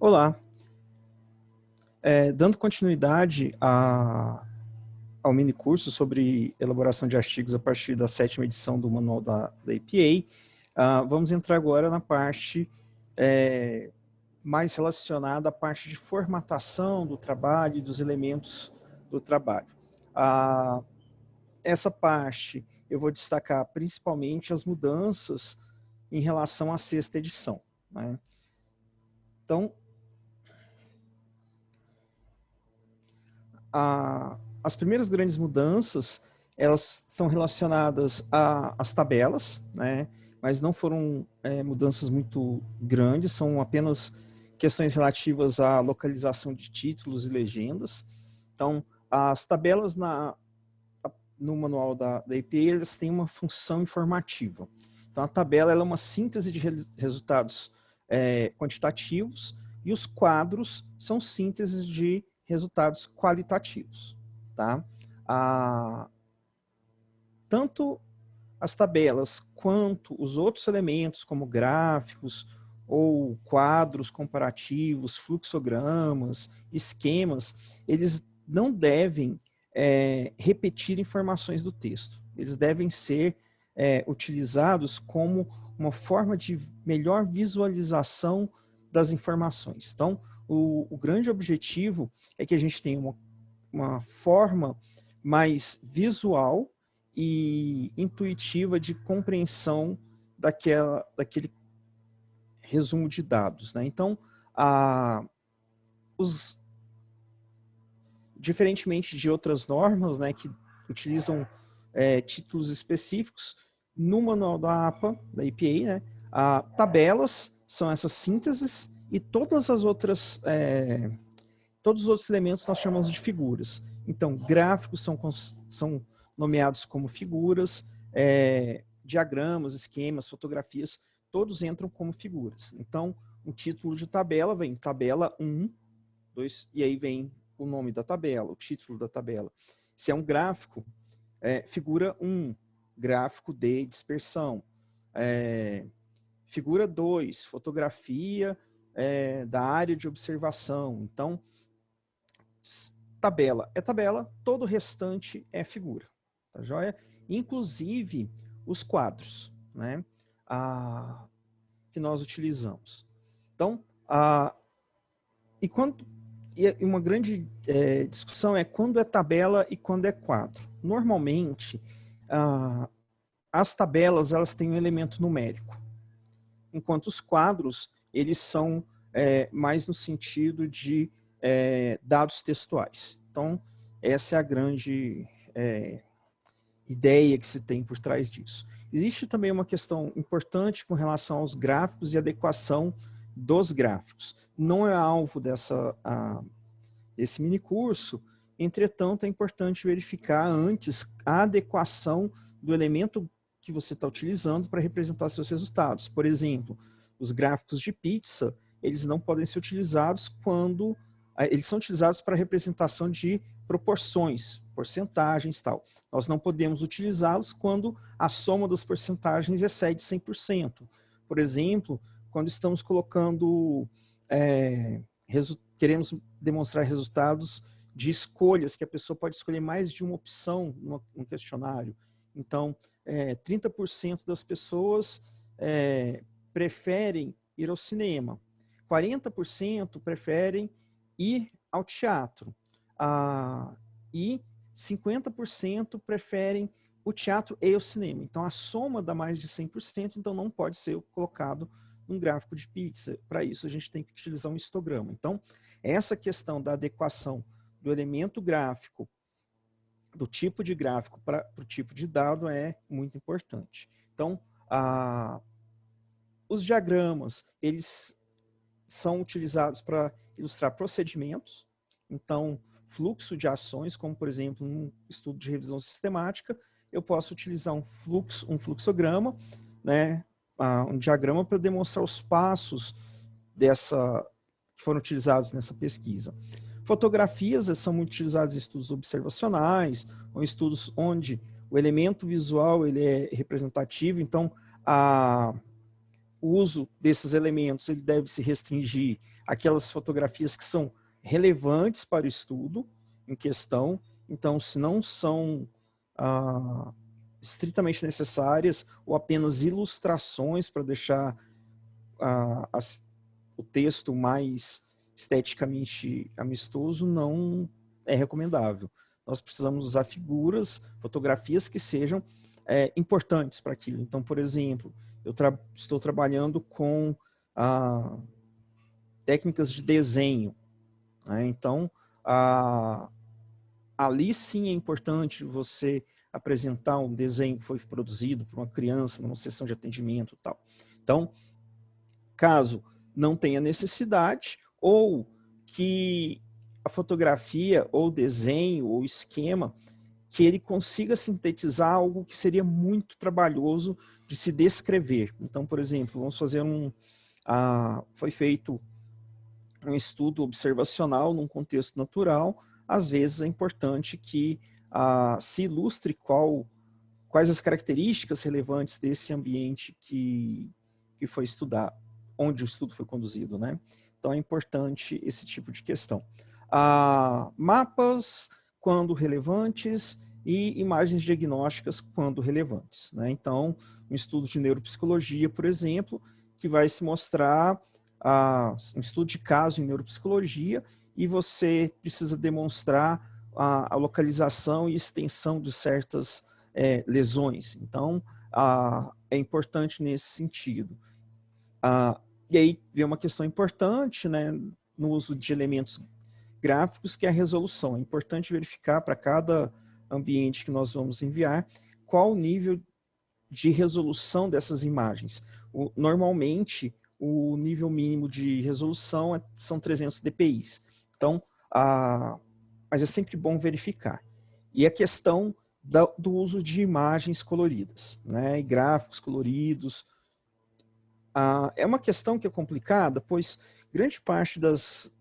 Olá, dando continuidade ao mini curso sobre elaboração de artigos a partir da 7ª edição do manual da APA, vamos entrar agora na parte mais relacionada à parte de formatação do trabalho e dos elementos do trabalho. Essa parte eu vou destacar principalmente as mudanças em relação à 6ª edição, né? Então, as primeiras grandes mudanças, elas estão relacionadas às tabelas, né? Mas não foram mudanças muito grandes, são apenas questões relativas à localização de títulos e legendas. Então, as tabelas no manual da APA, elas têm uma função informativa. Então, a tabela ela é uma síntese de resultados quantitativos e os quadros são sínteses de resultados qualitativos. Tá? Tanto as tabelas quanto os outros elementos, como gráficos ou quadros comparativos, fluxogramas, esquemas, eles não devem repetir informações do texto. Eles devem ser utilizados como uma forma de melhor visualização das informações. Então, o grande objetivo é que a gente tenha uma forma mais visual e intuitiva de compreensão daquele resumo de dados, né? Então, diferentemente de outras normas, né, que utilizam títulos específicos, no manual da APA, da APA, né, tabelas são essas sínteses e todos os outros elementos nós chamamos de figuras. Então, gráficos são nomeados como figuras, diagramas, esquemas, fotografias, todos entram como figuras. Então, o título de tabela vem tabela 1, 2, e aí vem o nome da tabela, o título da tabela. Se é um gráfico, figura 1, gráfico de dispersão. Figura 2, fotografia da área de observação. Então, tabela é tabela, todo o restante é figura. Tá joia? Inclusive os quadros, né? Que nós utilizamos. Então, e uma grande discussão é quando é tabela e quando é quadro. Normalmente, as tabelas elas têm um elemento numérico, enquanto os quadros eles são mais no sentido de dados textuais. Então, essa é a grande ideia que se tem por trás disso. Existe também uma questão importante com relação aos gráficos e adequação dos gráficos. Não é alvo desse mini curso, entretanto, é importante verificar antes a adequação do elemento que você está utilizando para representar seus resultados. Por exemplo, os gráficos de pizza, eles não podem ser utilizados quando eles são utilizados para representação de proporções, porcentagens e tal. Nós não podemos utilizá-los quando a soma das porcentagens excede 100%. Por exemplo, quando estamos colocando, queremos demonstrar resultados de escolhas, que a pessoa pode escolher mais de uma opção no questionário. Então, 30% das pessoas preferem ir ao cinema, 40% preferem ir ao teatro, e 50% preferem o teatro e o cinema. Então, a soma dá mais de 100%, então não pode ser colocado num gráfico de pizza. Para isso, a gente tem que utilizar um histograma. Então, essa questão da adequação do elemento gráfico, do tipo de gráfico para o tipo de dado é muito importante. Então, os diagramas, eles são utilizados para ilustrar procedimentos. Então, fluxo de ações, como por exemplo, um estudo de revisão sistemática, eu posso utilizar um fluxograma, né, um diagrama para demonstrar os passos que foram utilizados nessa pesquisa. Fotografias são muito utilizadas em estudos observacionais, ou estudos onde o elemento visual ele é representativo, então o uso desses elementos ele deve se restringir àquelas fotografias que são relevantes para o estudo em questão. Então, se não são estritamente necessárias ou apenas ilustrações para deixar o texto mais esteticamente amistoso, não é recomendável. Nós precisamos usar figuras, fotografias que sejam importantes para aquilo. Então, por exemplo, eu estou trabalhando com técnicas de desenho, né? Então, ali sim é importante você apresentar um desenho que foi produzido por uma criança numa sessão de atendimento e tal. Então, caso não tenha necessidade, ou que a fotografia, ou desenho, ou esquema, que ele consiga sintetizar algo que seria muito trabalhoso de se descrever. Então, por exemplo, vamos fazer foi feito um estudo observacional num contexto natural. Às vezes é importante que se ilustre quais as características relevantes desse ambiente que foi estudado, onde o estudo foi conduzido, né? Então é importante esse tipo de questão. Mapas, quando relevantes, e imagens diagnósticas, quando relevantes, né? Então, um estudo de neuropsicologia, por exemplo, que vai se mostrar um estudo de caso em neuropsicologia, e você precisa demonstrar a localização e extensão de certas lesões. Então, é importante nesse sentido. E aí vem uma questão importante, né, no uso de elementos gráficos, que é a resolução. É importante verificar para cada ambiente que nós vamos enviar qual o nível de resolução dessas imagens. Normalmente, o nível mínimo de resolução são 300 dpi. Então, mas é sempre bom verificar. E a questão do uso de imagens coloridas, né, e gráficos coloridos, é uma questão que é complicada, pois grande parte dos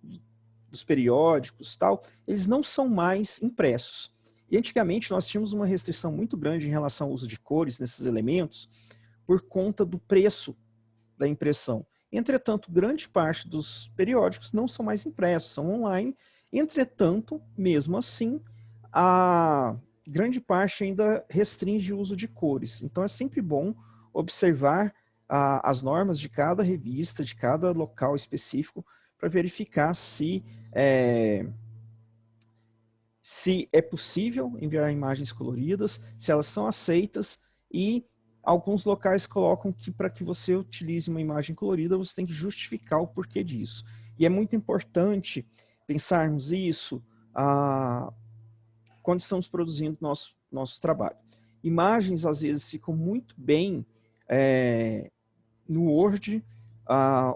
periódicos, eles não são mais impressos. E antigamente nós tínhamos uma restrição muito grande em relação ao uso de cores nesses elementos, por conta do preço da impressão. Entretanto, grande parte dos periódicos não são mais impressos, são online. Entretanto, mesmo assim, a grande parte ainda restringe o uso de cores. Então é sempre bom observar as normas de cada revista, de cada local específico, para verificar se é possível enviar imagens coloridas, se elas são aceitas, e alguns locais colocam que para que você utilize uma imagem colorida, você tem que justificar o porquê disso. E é muito importante pensarmos isso quando estamos produzindo nosso trabalho. Imagens, às vezes, ficam muito bem no Word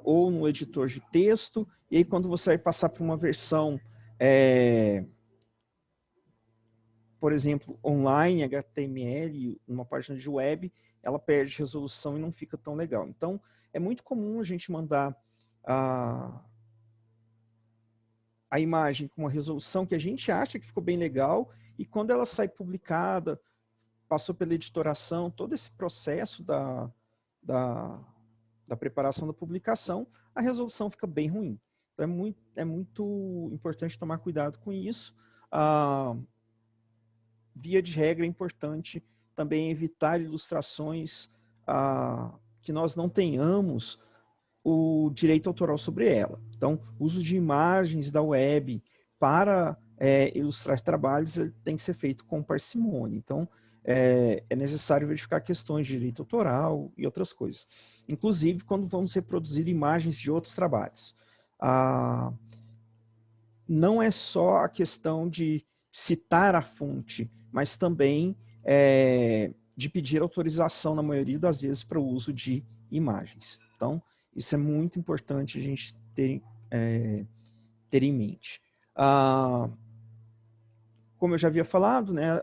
ou no editor de texto, e aí quando você vai passar para uma versão, por exemplo, online, HTML, numa página de web, ela perde resolução e não fica tão legal. Então, é muito comum a gente mandar a imagem com uma resolução que a gente acha que ficou bem legal, e quando ela sai publicada, passou pela editoração, todo esse processo da preparação da publicação, a resolução fica bem ruim. Então, é muito importante tomar cuidado com isso. Via de regra, é importante também evitar ilustrações que nós não tenhamos o direito autoral sobre ela. Então, o uso de imagens da web para ilustrar trabalhos tem que ser feito com parcimônia. Então, é necessário verificar questões de direito autoral e outras coisas. Inclusive, quando vamos reproduzir imagens de outros trabalhos. Não é só a questão de citar a fonte, mas também de pedir autorização, na maioria das vezes, para o uso de imagens. Então, isso é muito importante a gente ter em mente. Como eu já havia falado, né,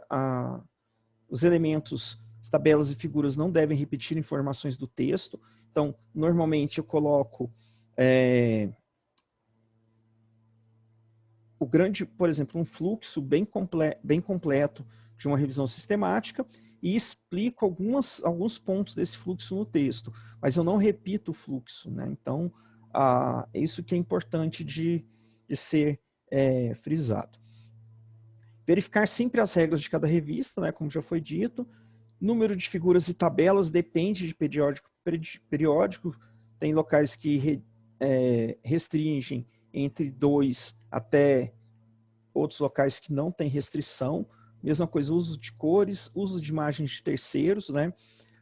os elementos, as tabelas e figuras não devem repetir informações do texto. Então, normalmente eu coloco por exemplo, um fluxo bem completo de uma revisão sistemática e explico alguns pontos desse fluxo no texto, mas eu não repito o fluxo, né? Então, é isso que é importante de ser frisado. Verificar sempre as regras de cada revista, né, como já foi dito. Número de figuras e tabelas depende de periódico. Tem locais que restringem entre 2 até outros locais que não tem restrição. Mesma coisa, uso de cores, uso de imagens de terceiros, né?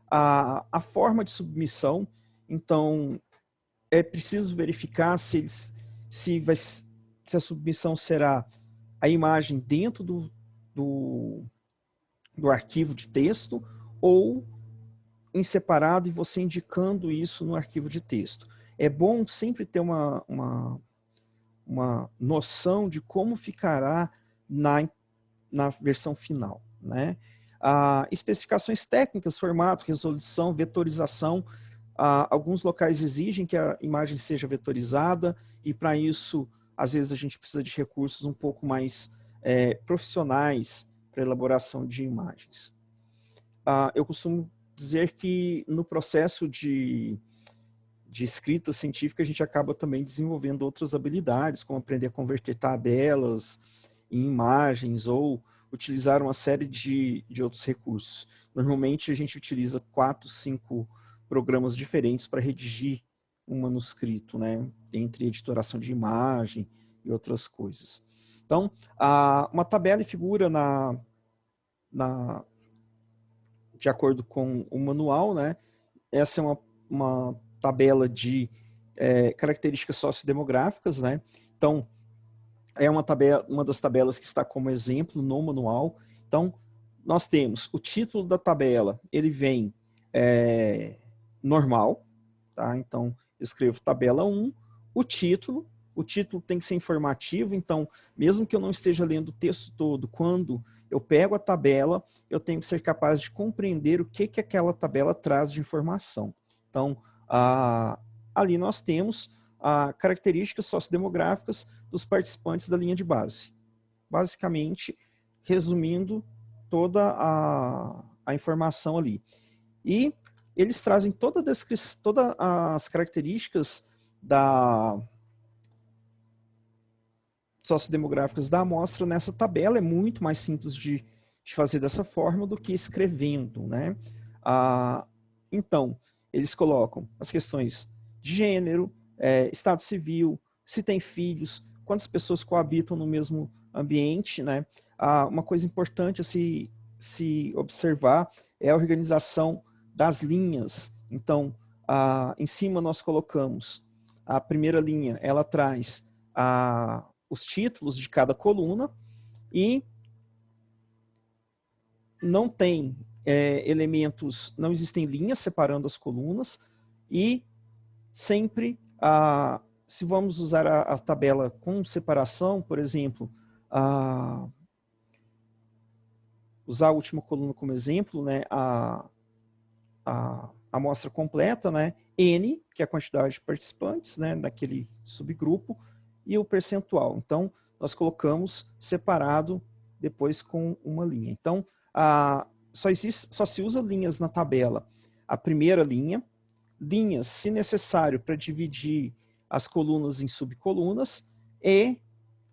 A forma de submissão, então é preciso verificar se a submissão será a imagem dentro do arquivo de texto ou em separado e você indicando isso no arquivo de texto. É bom sempre ter uma noção de como ficará na versão final, né? Especificações técnicas, formato, resolução, vetorização. Alguns locais exigem que a imagem seja vetorizada e para isso, às vezes, a gente precisa de recursos um pouco mais profissionais para elaboração de imagens. Eu costumo dizer que no processo de escrita científica a gente acaba também desenvolvendo outras habilidades, como aprender a converter tabelas em imagens ou utilizar uma série de outros recursos. Normalmente a gente utiliza 4, 5 programas diferentes para redigir um manuscrito, né? Entre editoração de imagem e outras coisas. Então, uma tabela e figura de acordo com o manual, né? Essa é uma tabela de características sociodemográficas, né? Então, é uma das tabelas que está como exemplo no manual. Então, nós temos o título da tabela, ele vem normal, tá? Então, eu escrevo tabela 1, o título tem que ser informativo, então, mesmo que eu não esteja lendo o texto todo, quando eu pego a tabela, eu tenho que ser capaz de compreender o que aquela tabela traz de informação. Então, ali nós temos características sociodemográficas dos participantes da linha de base. Basicamente, resumindo toda a informação ali. E eles trazem todas as características sociodemográficas da amostra nessa tabela. É muito mais simples de fazer dessa forma do que escrevendo, né? Então, eles colocam as questões de gênero, estado civil, se tem filhos, quantas pessoas coabitam no mesmo ambiente, né? Uma coisa importante a se observar é a organização das linhas. Então, em cima nós colocamos a primeira linha, ela traz os títulos de cada coluna e não tem elementos, não existem linhas separando as colunas e sempre, se vamos usar a tabela com separação, por exemplo, usar a última coluna como exemplo, né, a amostra completa, né, N, que é a quantidade de participantes, né, daquele subgrupo, e o percentual. Então, nós colocamos separado depois com uma linha. Então, só se usa linhas na tabela. A primeira linha, linhas, se necessário, para dividir as colunas em subcolunas, e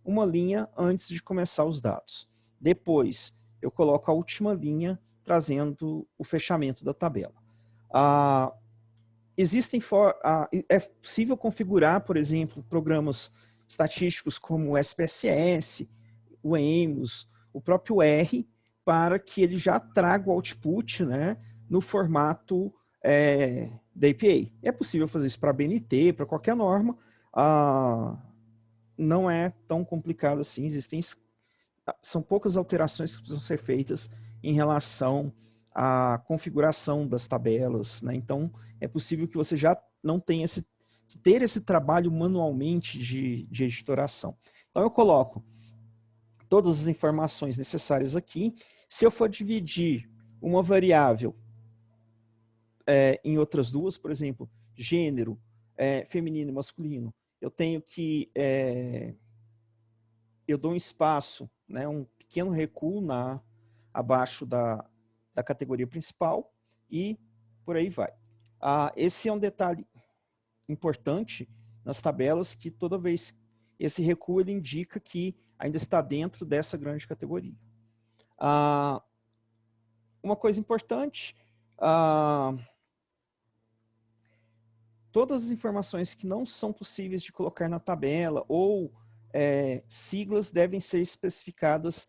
uma linha antes de começar os dados. Depois, eu coloco a última linha, trazendo o fechamento da tabela. É possível configurar, por exemplo, programas estatísticos como o SPSS, o EMOS, o próprio R, para que ele já traga o output, né, no formato da APA. É possível fazer isso para BNT, para qualquer norma, não é tão complicado assim, são poucas alterações que precisam ser feitas em relação à configuração das tabelas, né? Então, é possível que você já não tenha ter esse trabalho manualmente de editoração. Então, eu coloco todas as informações necessárias aqui. Se eu for dividir uma variável em outras duas, por exemplo, gênero, feminino e masculino, eu tenho que eu dou um espaço, né, um pequeno recuo abaixo da categoria principal e por aí vai. Esse é um detalhe importante nas tabelas, que toda vez esse recuo ele indica que ainda está dentro dessa grande categoria. Uma coisa importante, todas as informações que não são possíveis de colocar na tabela ou siglas devem ser especificadas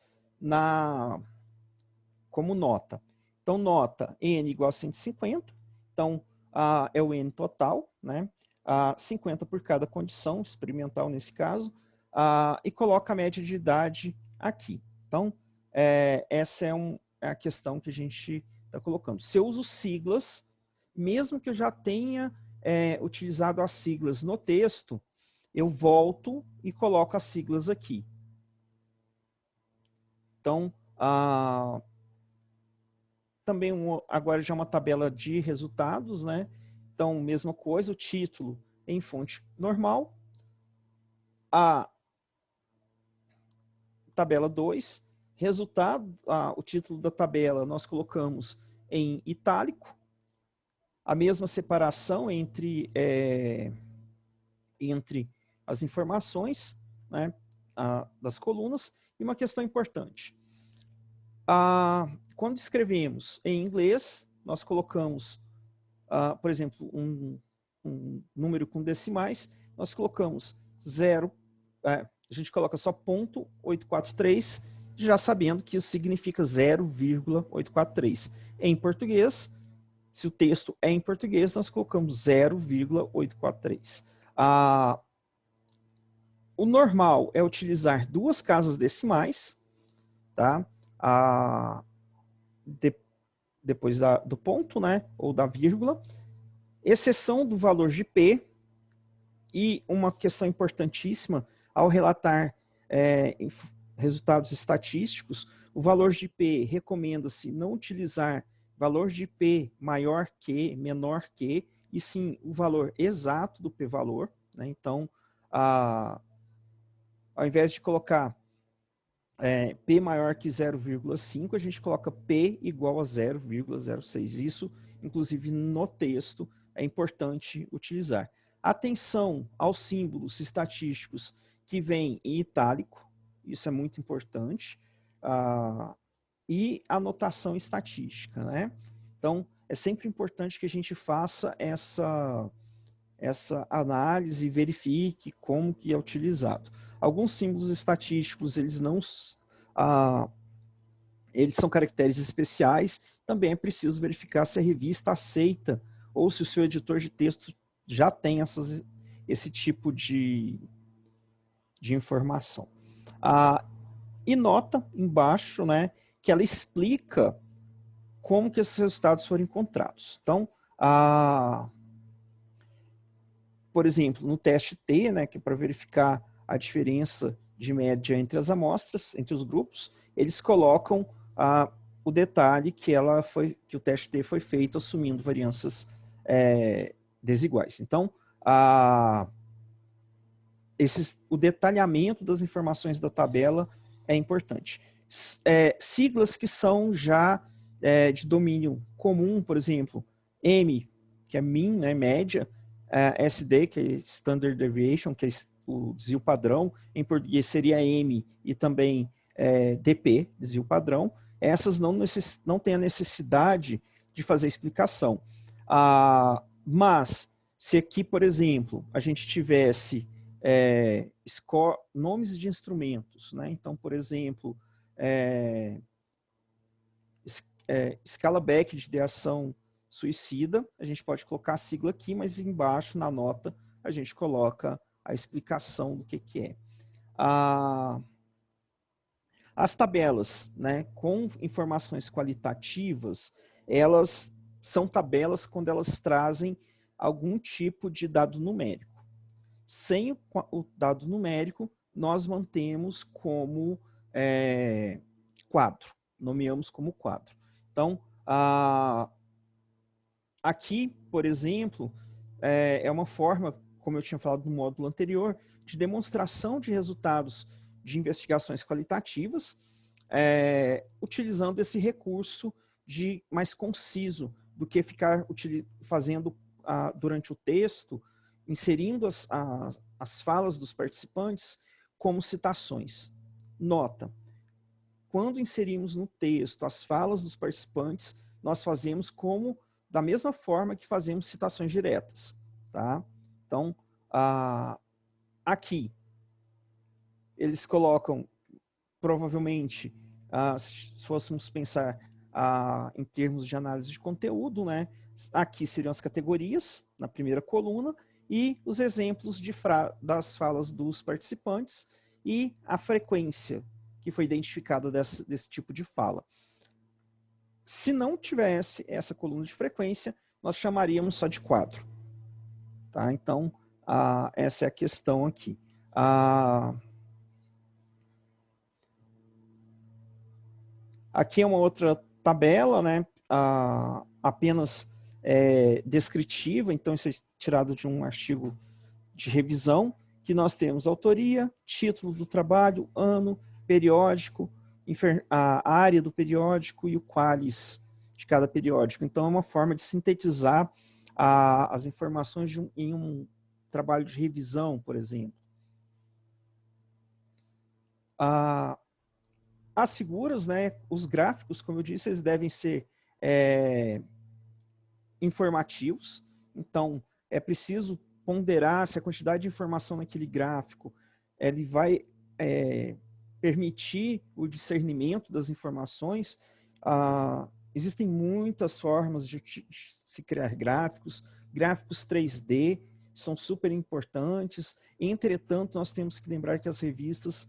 como nota. Então, nota N igual a 150, então é o N total, né? 50 por cada condição experimental nesse caso, e coloca a média de idade aqui. Então, essa é a questão que a gente está colocando. Se eu uso siglas, mesmo que eu já tenha utilizado as siglas no texto, eu volto e coloco as siglas aqui. Então, também agora já é uma tabela de resultados, né? Então, mesma coisa, o título em fonte normal. A tabela 2, resultado, o título da tabela nós colocamos em itálico. A mesma separação entre as informações, né, das colunas. E uma questão importante. Quando escrevemos em inglês, nós colocamos, por exemplo, um número com decimais, nós colocamos 0, a gente coloca só ponto 843, já sabendo que isso significa 0,843. Em português, se o texto é em português, nós colocamos 0,843. O normal é utilizar duas casas decimais, tá? Depois do ponto, né, ou da vírgula, exceção do valor de P, e uma questão importantíssima, ao relatar resultados estatísticos, o valor de P recomenda-se não utilizar valor de P maior que, menor que, e sim o valor exato do P-valor, né? Então, ao invés de colocar P maior que 0,5, a gente coloca P igual a 0,06. Isso, inclusive, no texto, é importante utilizar. Atenção aos símbolos estatísticos que vêm em itálico, isso é muito importante, e a notação estatística, né? Então, é sempre importante que a gente faça essa análise e verifique como que é utilizado. Alguns símbolos estatísticos, eles são caracteres especiais, também é preciso verificar se a revista aceita ou se o seu editor de texto já tem esse tipo de informação. E nota embaixo, né, que ela explica como que esses resultados foram encontrados. Então, por exemplo, no teste T, né, que é para verificar a diferença de média entre as amostras, entre os grupos, eles colocam o detalhe que o teste T foi feito assumindo variâncias desiguais. Então, o detalhamento das informações da tabela é importante. Siglas que são já de domínio comum, por exemplo, M, que é mean, né, média, SD, que é Standard Deviation, que é o desvio padrão, em português seria M, e também DP, desvio padrão. Essas não têm a necessidade de fazer explicação. Mas, se aqui, por exemplo, a gente tivesse nomes de instrumentos, né? Então, por exemplo, escala Beck de ideação suicida, a gente pode colocar a sigla aqui, mas embaixo na nota a gente coloca a explicação do que é. As tabelas, né, com informações qualitativas, elas são tabelas quando elas trazem algum tipo de dado numérico. Sem o dado numérico, nós mantemos como quadro, nomeamos como quadro. Então, aqui, por exemplo, é uma forma, como eu tinha falado no módulo anterior, de demonstração de resultados de investigações qualitativas, utilizando esse recurso de mais conciso do que ficar fazendo durante o texto, inserindo as falas dos participantes como citações. Nota: quando inserimos no texto as falas dos participantes, nós fazemos da mesma forma que fazemos citações diretas. Tá? Então, aqui, eles colocam, provavelmente, se fôssemos pensar em termos de análise de conteúdo, né? Aqui seriam as categorias, na primeira coluna, e os exemplos das falas dos participantes e a frequência que foi identificada desse tipo de fala. Se não tivesse essa coluna de frequência, nós chamaríamos só de quadro. Tá? Então, essa é a questão aqui. Aqui é uma outra tabela, né? Apenas descritiva, então isso é tirado de um artigo de revisão, que nós temos autoria, título do trabalho, ano, periódico, a área do periódico e o qualis de cada periódico. Então, é uma forma de sintetizar as informações em um trabalho de revisão, por exemplo. As figuras, né, os gráficos, como eu disse, eles devem ser informativos. Então, é preciso ponderar se a quantidade de informação naquele gráfico ele vai permitir o discernimento das informações. Existem muitas formas de se criar gráficos. Gráficos 3D são super importantes. Entretanto, nós temos que lembrar que as revistas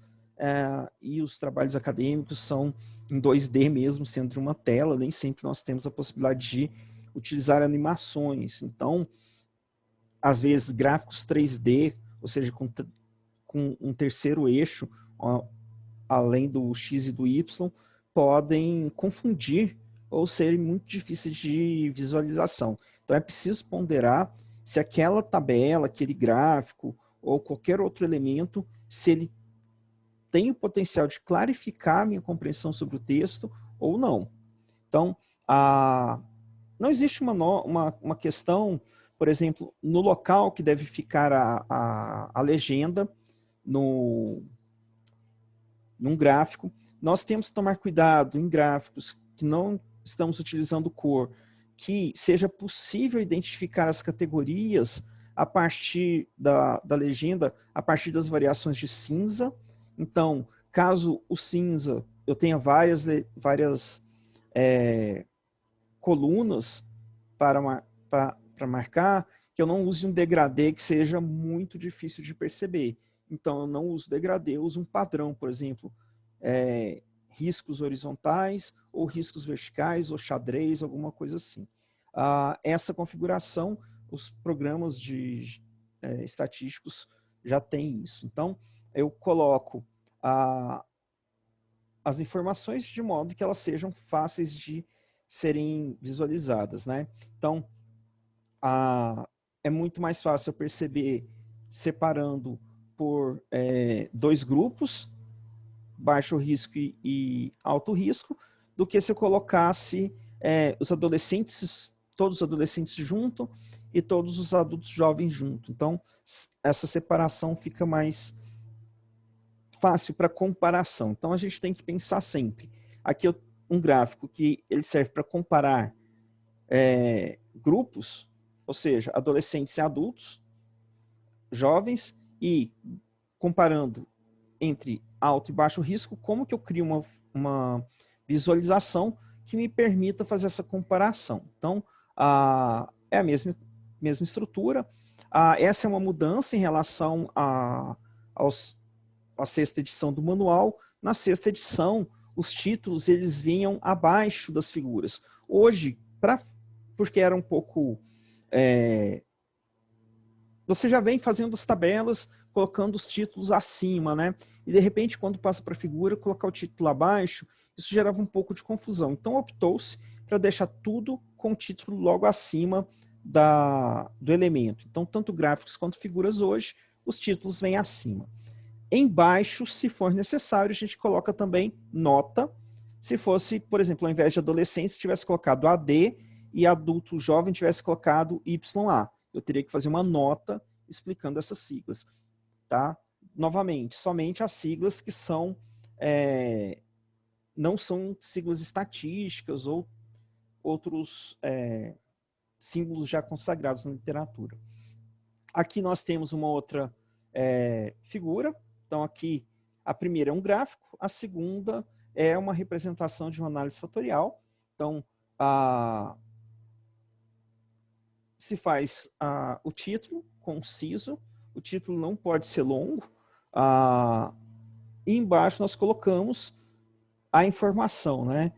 e os trabalhos acadêmicos são em 2D mesmo, sendo de uma tela. Nem sempre nós temos a possibilidade de utilizar animações. Então, às vezes, gráficos 3D, ou seja, com um terceiro eixo, além do X e do Y, podem confundir ou serem muito difíceis de visualização. Então, é preciso ponderar se aquela tabela, aquele gráfico ou qualquer outro elemento, se ele tem o potencial de clarificar a minha compreensão sobre o texto ou não. Então, não existe uma questão, por exemplo, no local que deve ficar a legenda num gráfico. Nós temos que tomar cuidado em gráficos que não estamos utilizando cor, que seja possível identificar as categorias a partir da legenda, a partir das variações de cinza. Então, caso o cinza eu tenha várias colunas para marcar, que eu não use um degradê que seja muito difícil de perceber. Então, eu não uso degradê, eu uso um padrão, por exemplo, riscos horizontais, ou riscos verticais, ou xadrez, alguma coisa assim. Essa configuração, os programas estatísticos já têm isso. Então, eu coloco as informações de modo que elas sejam fáceis de serem visualizadas, né? Então, é muito mais fácil eu perceber separando por dois grupos, baixo risco e alto risco, do que se eu colocasse os adolescentes, todos os adolescentes junto e todos os adultos jovens junto. Então, essa separação fica mais fácil para comparação. Então, a gente tem que pensar sempre. Aqui um gráfico que ele serve para comparar grupos, ou seja, adolescentes e adultos, jovens, e comparando entre alto e baixo risco, como que eu crio uma visualização que me permita fazer essa comparação. Então, é a mesma estrutura. Essa é uma mudança em relação à sexta edição do manual. Na sexta edição, os títulos eles vinham abaixo das figuras. Hoje, porque era um pouco... você já vem fazendo as tabelas, colocando os títulos acima, né? E de repente, quando passa para a figura, colocar o título abaixo, isso gerava um pouco de confusão. Então, optou-se para deixar tudo com o título logo acima do elemento. Então, tanto gráficos quanto figuras hoje, os títulos vêm acima. Embaixo, se for necessário, a gente coloca também nota. Se fosse, por exemplo, ao invés de adolescente, tivesse colocado AD e adulto jovem tivesse colocado YA. Eu teria que fazer uma nota explicando essas siglas. Tá? Novamente, somente as siglas que são não são siglas estatísticas ou outros símbolos já consagrados na literatura. Aqui nós temos uma outra figura. Então aqui a primeira é um gráfico, a segunda é uma representação de uma análise fatorial. Então se faz o título conciso, o título não pode ser longo, e embaixo nós colocamos a informação, né?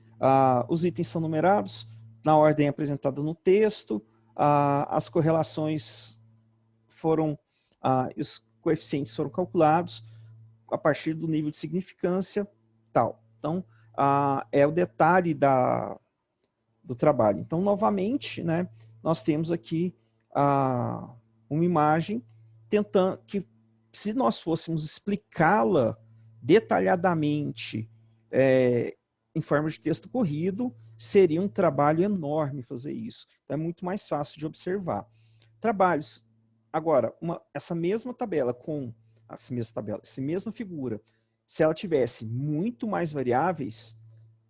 Os itens são numerados na ordem apresentada no texto, as correlações foram, os coeficientes foram calculados a partir do nível de significância, tal. Então, é o detalhe do trabalho. Então, novamente, né, nós temos aqui uma imagem tentando que, se nós fôssemos explicá-la detalhadamente em forma de texto corrido, seria um trabalho enorme fazer isso. Então, é muito mais fácil de observar. Trabalhos. Agora, essa mesma tabela essa mesma figura, se ela tivesse muito mais variáveis,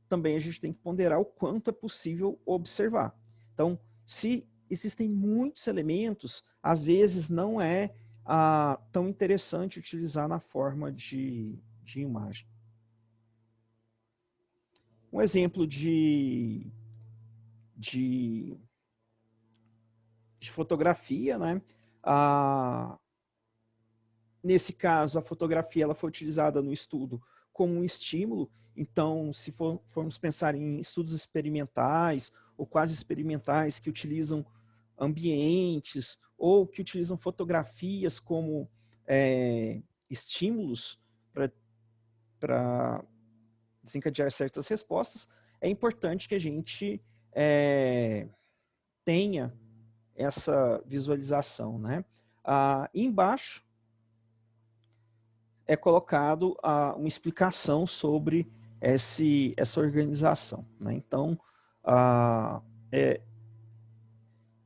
também a gente tem que ponderar o quanto é possível observar. Então, se existem muitos elementos, às vezes não é tão interessante utilizar na forma de imagem. Um exemplo de fotografia, né? Nesse caso, a fotografia ela foi utilizada no estudo como um estímulo. Então, se formos pensar em estudos experimentais ou quase experimentais que utilizam ambientes ou que utilizam fotografias como estímulos para desencadear certas respostas, é importante que a gente tenha essa visualização, né? Embaixo é colocado uma explicação sobre essa organização, né? Então, é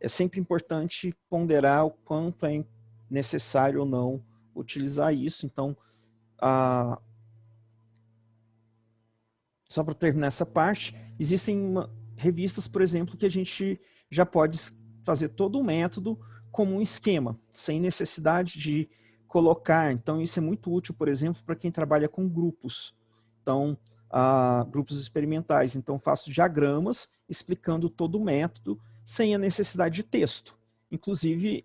sempre importante ponderar o quanto é necessário ou não utilizar isso. Então, só para terminar essa parte, existem revistas, por exemplo, que a gente já pode fazer todo o método como um esquema, sem necessidade de colocar. Então, isso é muito útil, por exemplo, para quem trabalha com grupos. Então, grupos experimentais. Então, faço diagramas explicando todo o método sem a necessidade de texto. Inclusive,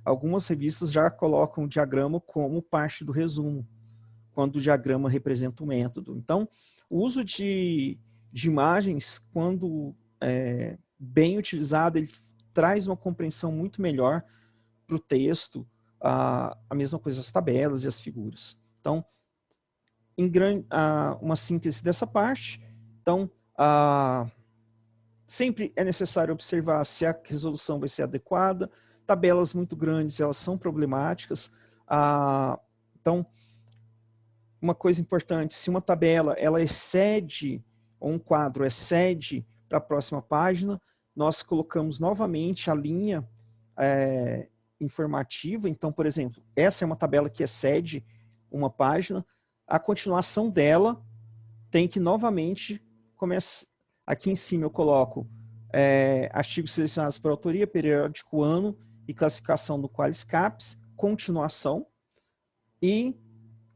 algumas revistas já colocam o diagrama como parte do resumo, quando o diagrama representa o método. Então, o uso de imagens, quando bem utilizado, ele traz uma compreensão muito melhor para o texto, a mesma coisa as tabelas e as figuras. Então, uma síntese dessa parte. Então, sempre é necessário observar se a resolução vai ser adequada. Tabelas muito grandes, elas são problemáticas. Então, uma coisa importante, se uma tabela ela excede, ou um quadro excede para a próxima página, nós colocamos novamente a linha informativa. Então, por exemplo, essa é uma tabela que excede uma página, a continuação dela tem que novamente começar. Aqui em cima eu coloco artigos selecionados por autoria, periódico, ano e classificação do Qualiscaps, continuação, e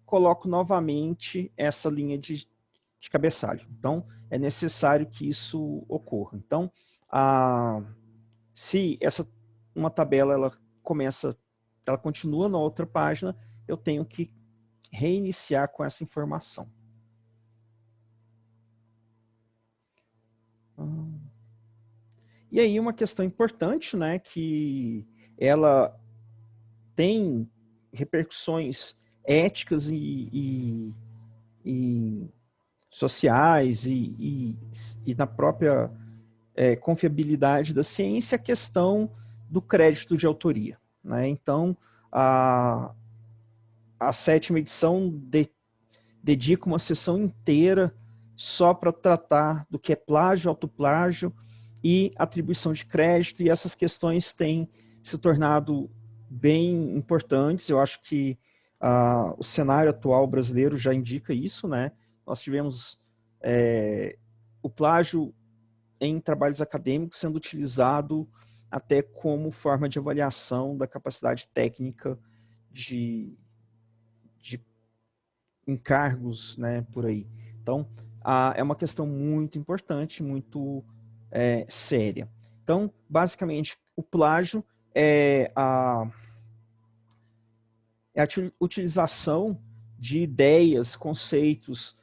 coloco novamente essa linha de cabeçalho. Então, é necessário que isso ocorra. Então, se uma tabela ela continua na outra página, eu tenho que reiniciar com essa informação. E aí uma questão importante, né, que ela tem repercussões éticas e sociais e na própria confiabilidade da ciência, a questão do crédito de autoria, né? Então, a 7ª edição dedica uma sessão inteira só para tratar do que é plágio, autoplágio e atribuição de crédito, e essas questões têm se tornado bem importantes. Eu acho que o cenário atual brasileiro já indica isso, né? Nós tivemos o plágio em trabalhos acadêmicos sendo utilizado até como forma de avaliação da capacidade técnica de encargos, né, por aí. Então, é uma questão muito importante, muito séria. Então, basicamente, o plágio é a utilização de ideias, conceitos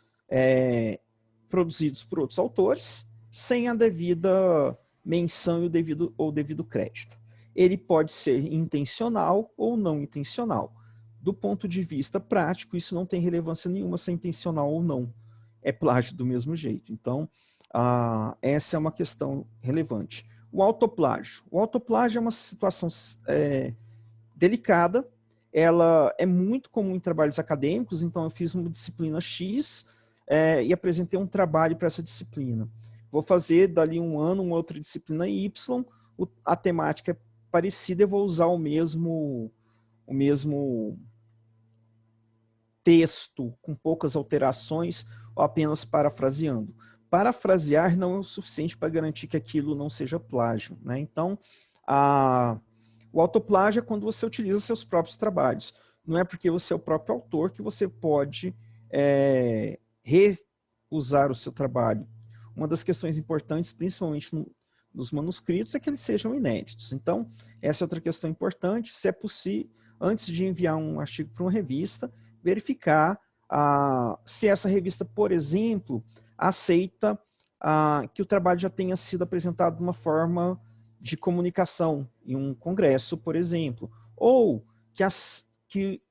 produzidos por outros autores, sem a devida menção e o devido crédito. Ele pode ser intencional ou não intencional. Do ponto de vista prático, isso não tem relevância nenhuma se é intencional ou não. É plágio do mesmo jeito. Então, essa é uma questão relevante. O autoplágio. O autoplágio é uma situação delicada. Ela é muito comum em trabalhos acadêmicos, então eu fiz uma disciplina X e apresentei um trabalho para essa disciplina. Vou fazer dali um ano uma outra disciplina Y, a temática é parecida, eu vou usar o mesmo texto, com poucas alterações, ou apenas parafraseando. Parafrasear não é o suficiente para garantir que aquilo não seja plágio, né? Então, o autoplágio é quando você utiliza seus próprios trabalhos. Não é porque você é o próprio autor que você pode reusar o seu trabalho. Uma das questões importantes, principalmente nos manuscritos, é que eles sejam inéditos. Então, essa é outra questão importante. Se é possível, antes de enviar um artigo para uma revista, verificar se essa revista, por exemplo, aceita que o trabalho já tenha sido apresentado de uma forma de comunicação, em um congresso, por exemplo, ou que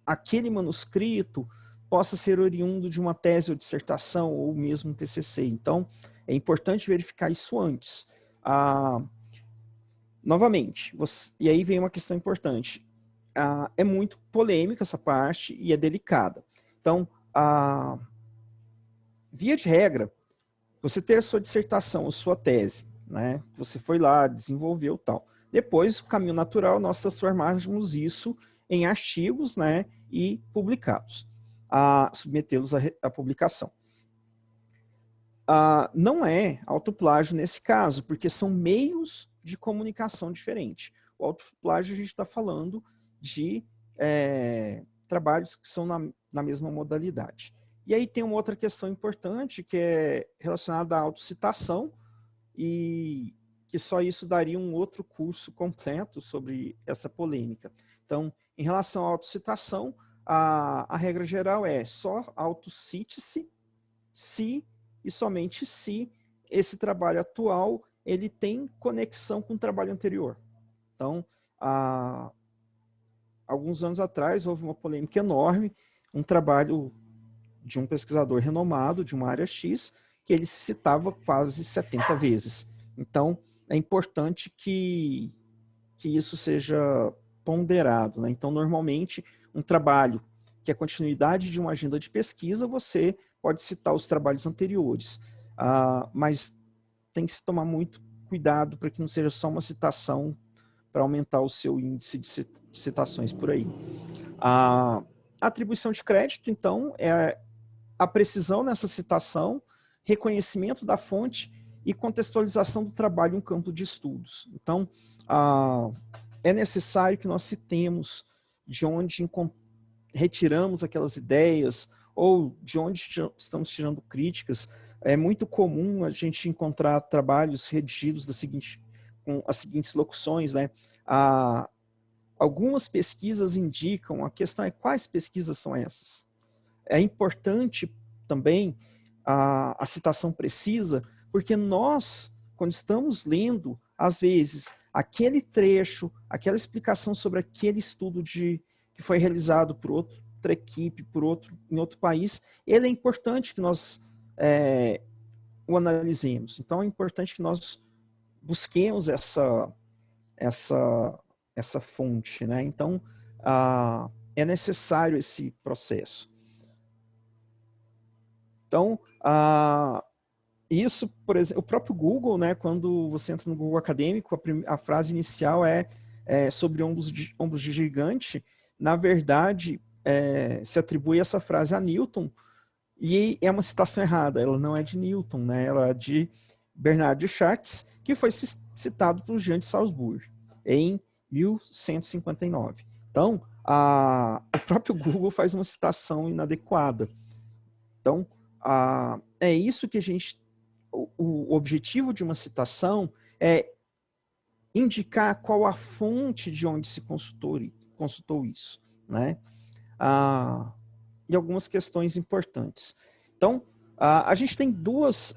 aquele manuscrito possa ser oriundo de uma tese ou dissertação, ou mesmo um TCC. Então, é importante verificar isso antes. Novamente, e aí vem uma questão importante. É muito polêmica essa parte e é delicada. Então, via de regra, você ter a sua dissertação, a sua tese, né? Você foi lá, desenvolveu tal. Depois, o caminho natural, nós transformarmos isso em artigos, né? E publicá-los, submetê-los à publicação. Não é autoplágio nesse caso, porque são meios de comunicação diferentes. O autoplágio a gente está falando de trabalhos que são na mesma modalidade. E aí tem uma outra questão importante que é relacionada à autocitação, e que só isso daria um outro curso completo sobre essa polêmica. Então, em relação à autocitação, a regra geral é só autocite-se se e somente se esse trabalho atual ele tem conexão com o trabalho anterior. Então, alguns anos atrás houve uma polêmica enorme, um trabalho de um pesquisador renomado de uma área X, que ele se citava quase 70 vezes. Então, é importante que isso seja ponderado, né? Então, normalmente, um trabalho que é continuidade de uma agenda de pesquisa, você pode citar os trabalhos anteriores, mas tem que se tomar muito cuidado para que não seja só uma citação para aumentar o seu índice de citações por aí. A atribuição de crédito, então, é a precisão nessa citação, reconhecimento da fonte e contextualização do trabalho em um campo de estudos. Então, é necessário que nós citemos de onde retiramos aquelas ideias ou de onde estamos tirando críticas. É muito comum a gente encontrar trabalhos redigidos com as seguintes locuções, né? Algumas pesquisas indicam, a questão é quais pesquisas são essas? É importante também a citação precisa, porque nós, quando estamos lendo, às vezes, aquele trecho, aquela explicação sobre aquele estudo que foi realizado por outra equipe, em outro país, ele é importante que nós o analisemos. Então, é importante que nós busquemos essa fonte, né? Então, é necessário esse processo. Então, isso, por exemplo, o próprio Google, né, quando você entra no Google Acadêmico, a frase inicial é sobre ombros de gigante. Na verdade, se atribui essa frase a Newton, e é uma citação errada, ela não é de Newton, né, ela é de Bernard de Chartres, que foi citado por Jean de Salisbury, em 1159. Então, o próprio Google faz uma citação inadequada. Então, é isso que a gente... O objetivo de uma citação é indicar qual a fonte de onde se consultou isso, né? E algumas questões importantes. Então, a gente tem duas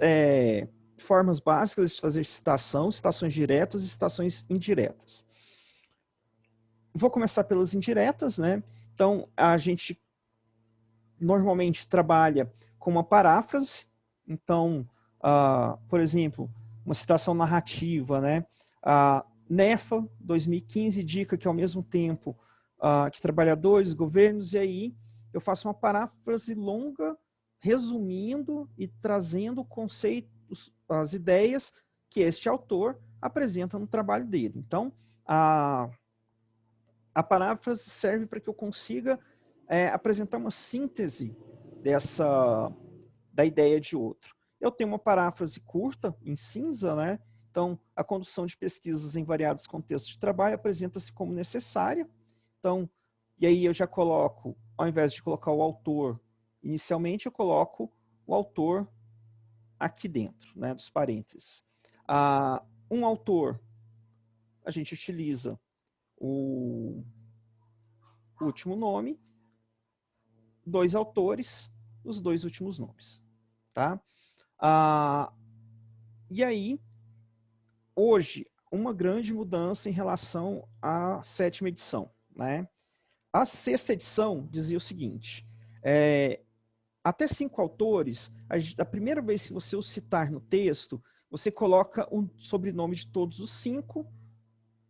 formas básicas de fazer citação: citações diretas e citações indiretas. Vou começar pelas indiretas, né? Então, a gente normalmente trabalha com uma paráfrase. Então, por exemplo, uma citação narrativa, né? NEFA 2015 indica que ao mesmo tempo que trabalhadores, governos, e aí eu faço uma paráfrase longa, resumindo e trazendo conceitos, as ideias que este autor apresenta no trabalho dele. Então, a paráfrase serve para que eu consiga apresentar uma síntese da ideia de outro. Eu tenho uma paráfrase curta, em cinza, né? Então, a condução de pesquisas em variados contextos de trabalho apresenta-se como necessária. Então, e aí eu já coloco, ao invés de colocar o autor inicialmente, eu coloco o autor aqui dentro, né, dos parênteses. Um autor, a gente utiliza o último nome, dois autores, os dois últimos nomes. Tá? E aí, hoje, uma grande mudança em relação à 7ª edição. Né? A 6ª edição dizia o seguinte: até 5 autores, a primeira vez que você os citar no texto, você coloca o sobrenome de todos os 5,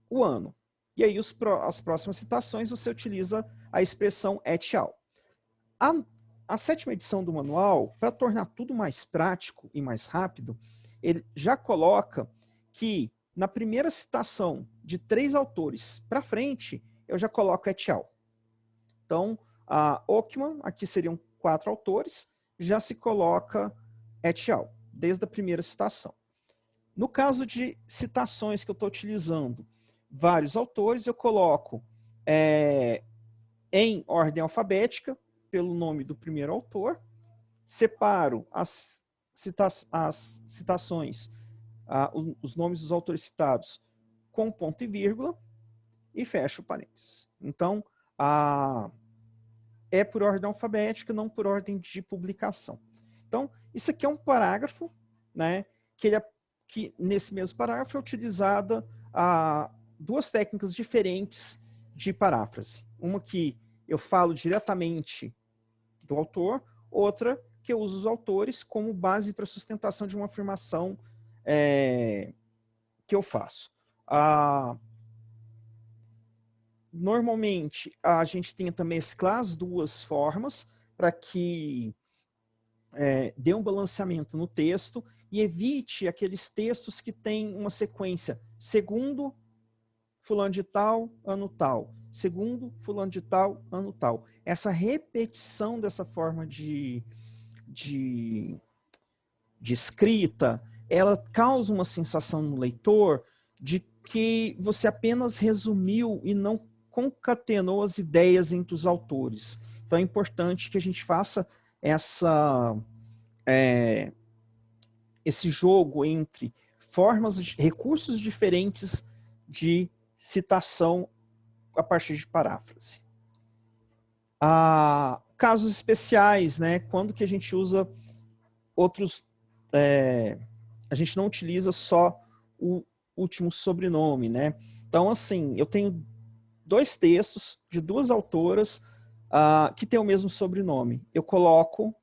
o ano. E aí, as próximas citações, você utiliza a expressão et al. A 7ª edição do manual, para tornar tudo mais prático e mais rápido, ele já coloca que na primeira citação de 3 autores para frente, eu já coloco et al. Então, a Ockman, aqui seriam 4 autores, já se coloca et al, desde a primeira citação. No caso de citações que eu estou utilizando vários autores, eu coloco em ordem alfabética, pelo nome do primeiro autor, separo as citações, os nomes dos autores citados com ponto e vírgula e fecho parênteses. Então, é por ordem alfabética, não por ordem de publicação. Então, isso aqui é um parágrafo, né, que nesse mesmo parágrafo é utilizada duas técnicas diferentes de paráfrase. Uma que eu falo diretamente do autor, outra que eu uso os autores como base para sustentação de uma afirmação que eu faço. Normalmente, a gente tenta mesclar as duas formas para que dê um balanceamento no texto e evite aqueles textos que têm uma sequência segundo fulano de tal, ano tal, segundo fulano de tal, ano tal. Essa repetição dessa forma de escrita, ela causa uma sensação no leitor de que você apenas resumiu e não concatenou as ideias entre os autores. Então é importante que a gente faça esse jogo entre recursos diferentes de citação a partir de paráfrase. Casos especiais, né? Quando que a gente usa outros... a gente não utiliza só o último sobrenome, né? Então, assim, eu tenho 2 textos de 2 autoras que têm o mesmo sobrenome. Eu coloco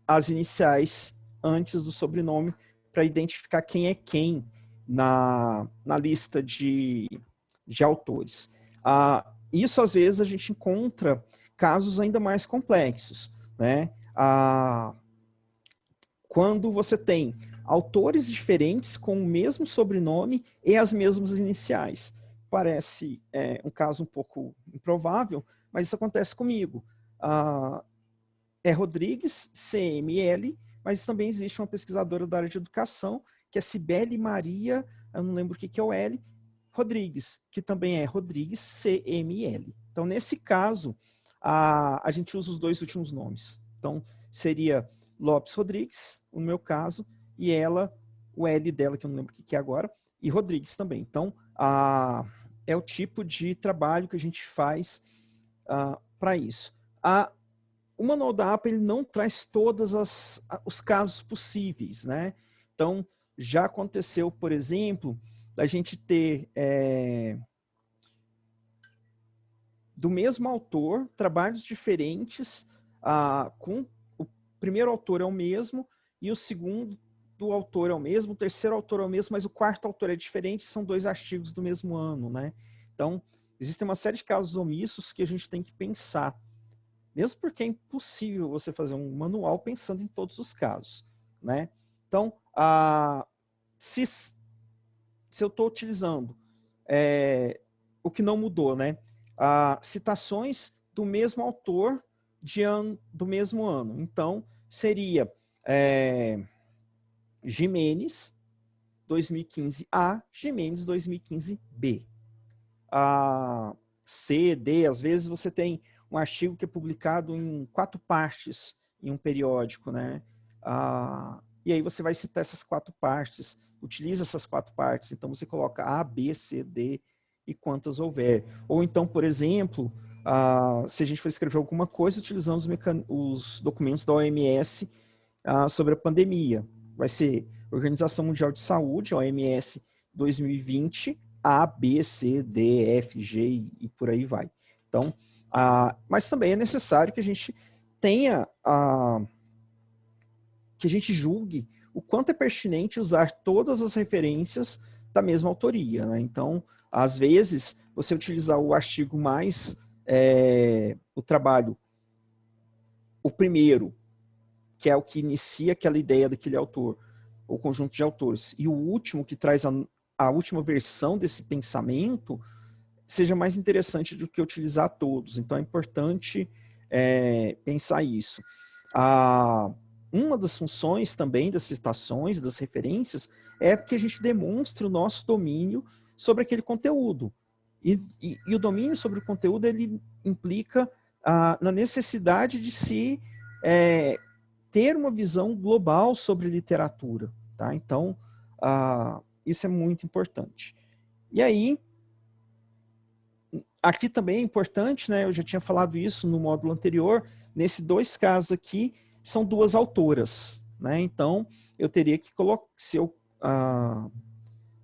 as iniciais antes do sobrenome para identificar quem é quem na lista de autores. isso, às vezes, a gente encontra casos ainda mais complexos, né? Quando você tem autores diferentes com o mesmo sobrenome e as mesmas iniciais. Parece um caso um pouco improvável, mas isso acontece comigo. É Rodrigues, CML, mas também existe uma pesquisadora da área de educação, que é Cibele Maria, eu não lembro o que é o L, Rodrigues, que também é Rodrigues, CML. Então, nesse caso, a gente usa os dois últimos nomes. Então, seria Lopes Rodrigues, no meu caso, e ela, o L dela, que eu não lembro o que é agora, e Rodrigues também. Então, é o tipo de trabalho que a gente faz para isso. O manual da APA ele não traz todos os casos possíveis, né? Então, já aconteceu, por exemplo, da gente ter do mesmo autor, trabalhos diferentes, com o primeiro autor é o mesmo, e o segundo autor é o mesmo, o terceiro autor é o mesmo, mas o quarto autor é diferente, são 2 artigos do mesmo ano, né? Então, existem uma série de casos omissos que a gente tem que pensar. Mesmo porque é impossível você fazer um manual pensando em todos os casos, né? Então, se eu estou utilizando o que não mudou, né? Citações do mesmo autor do mesmo ano. Então, seria Gimenez 2015A, Gimenez 2015B. C, D, às vezes você tem um artigo que é publicado em 4 partes em um periódico, né? E aí você vai citar essas 4 partes, utiliza essas 4 partes, então você coloca A, B, C, D e quantas houver. Ou então, por exemplo, se a gente for escrever alguma coisa, utilizando os documentos da OMS sobre a pandemia. Vai ser Organização Mundial de Saúde, OMS 2020, A, B, C, D, F, G e por aí vai. Então, mas também é necessário que a gente tenha, que a gente julgue o quanto é pertinente usar todas as referências da mesma autoria, né? Então, às vezes, você utilizar o artigo mais, o trabalho, o primeiro, que é o que inicia aquela ideia daquele autor, ou conjunto de autores, e o último que traz a última versão desse pensamento, seja mais interessante do que utilizar todos. Então é importante pensar isso. Uma das funções também das citações, das referências, é que a gente demonstre o nosso domínio sobre aquele conteúdo. E o domínio sobre o conteúdo, ele implica na necessidade de se ter uma visão global sobre literatura. Tá? Então, isso é muito importante. E aí, aqui também é importante, né, eu já tinha falado isso no módulo anterior, nesses 2 casos aqui, são 2 autoras. Né? Então, eu teria que colocar, se eu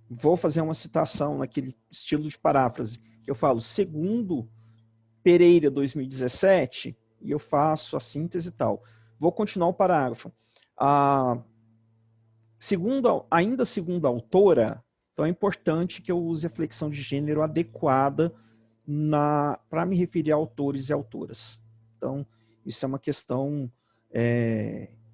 vou fazer uma citação naquele estilo de paráfrase, que eu falo, segundo Pereira 2017, e eu faço a síntese e tal. Vou continuar o parágrafo. Ainda segundo a autora, então é importante que eu use a flexão de gênero adequada para me referir a autores e autoras. Então, isso é uma questão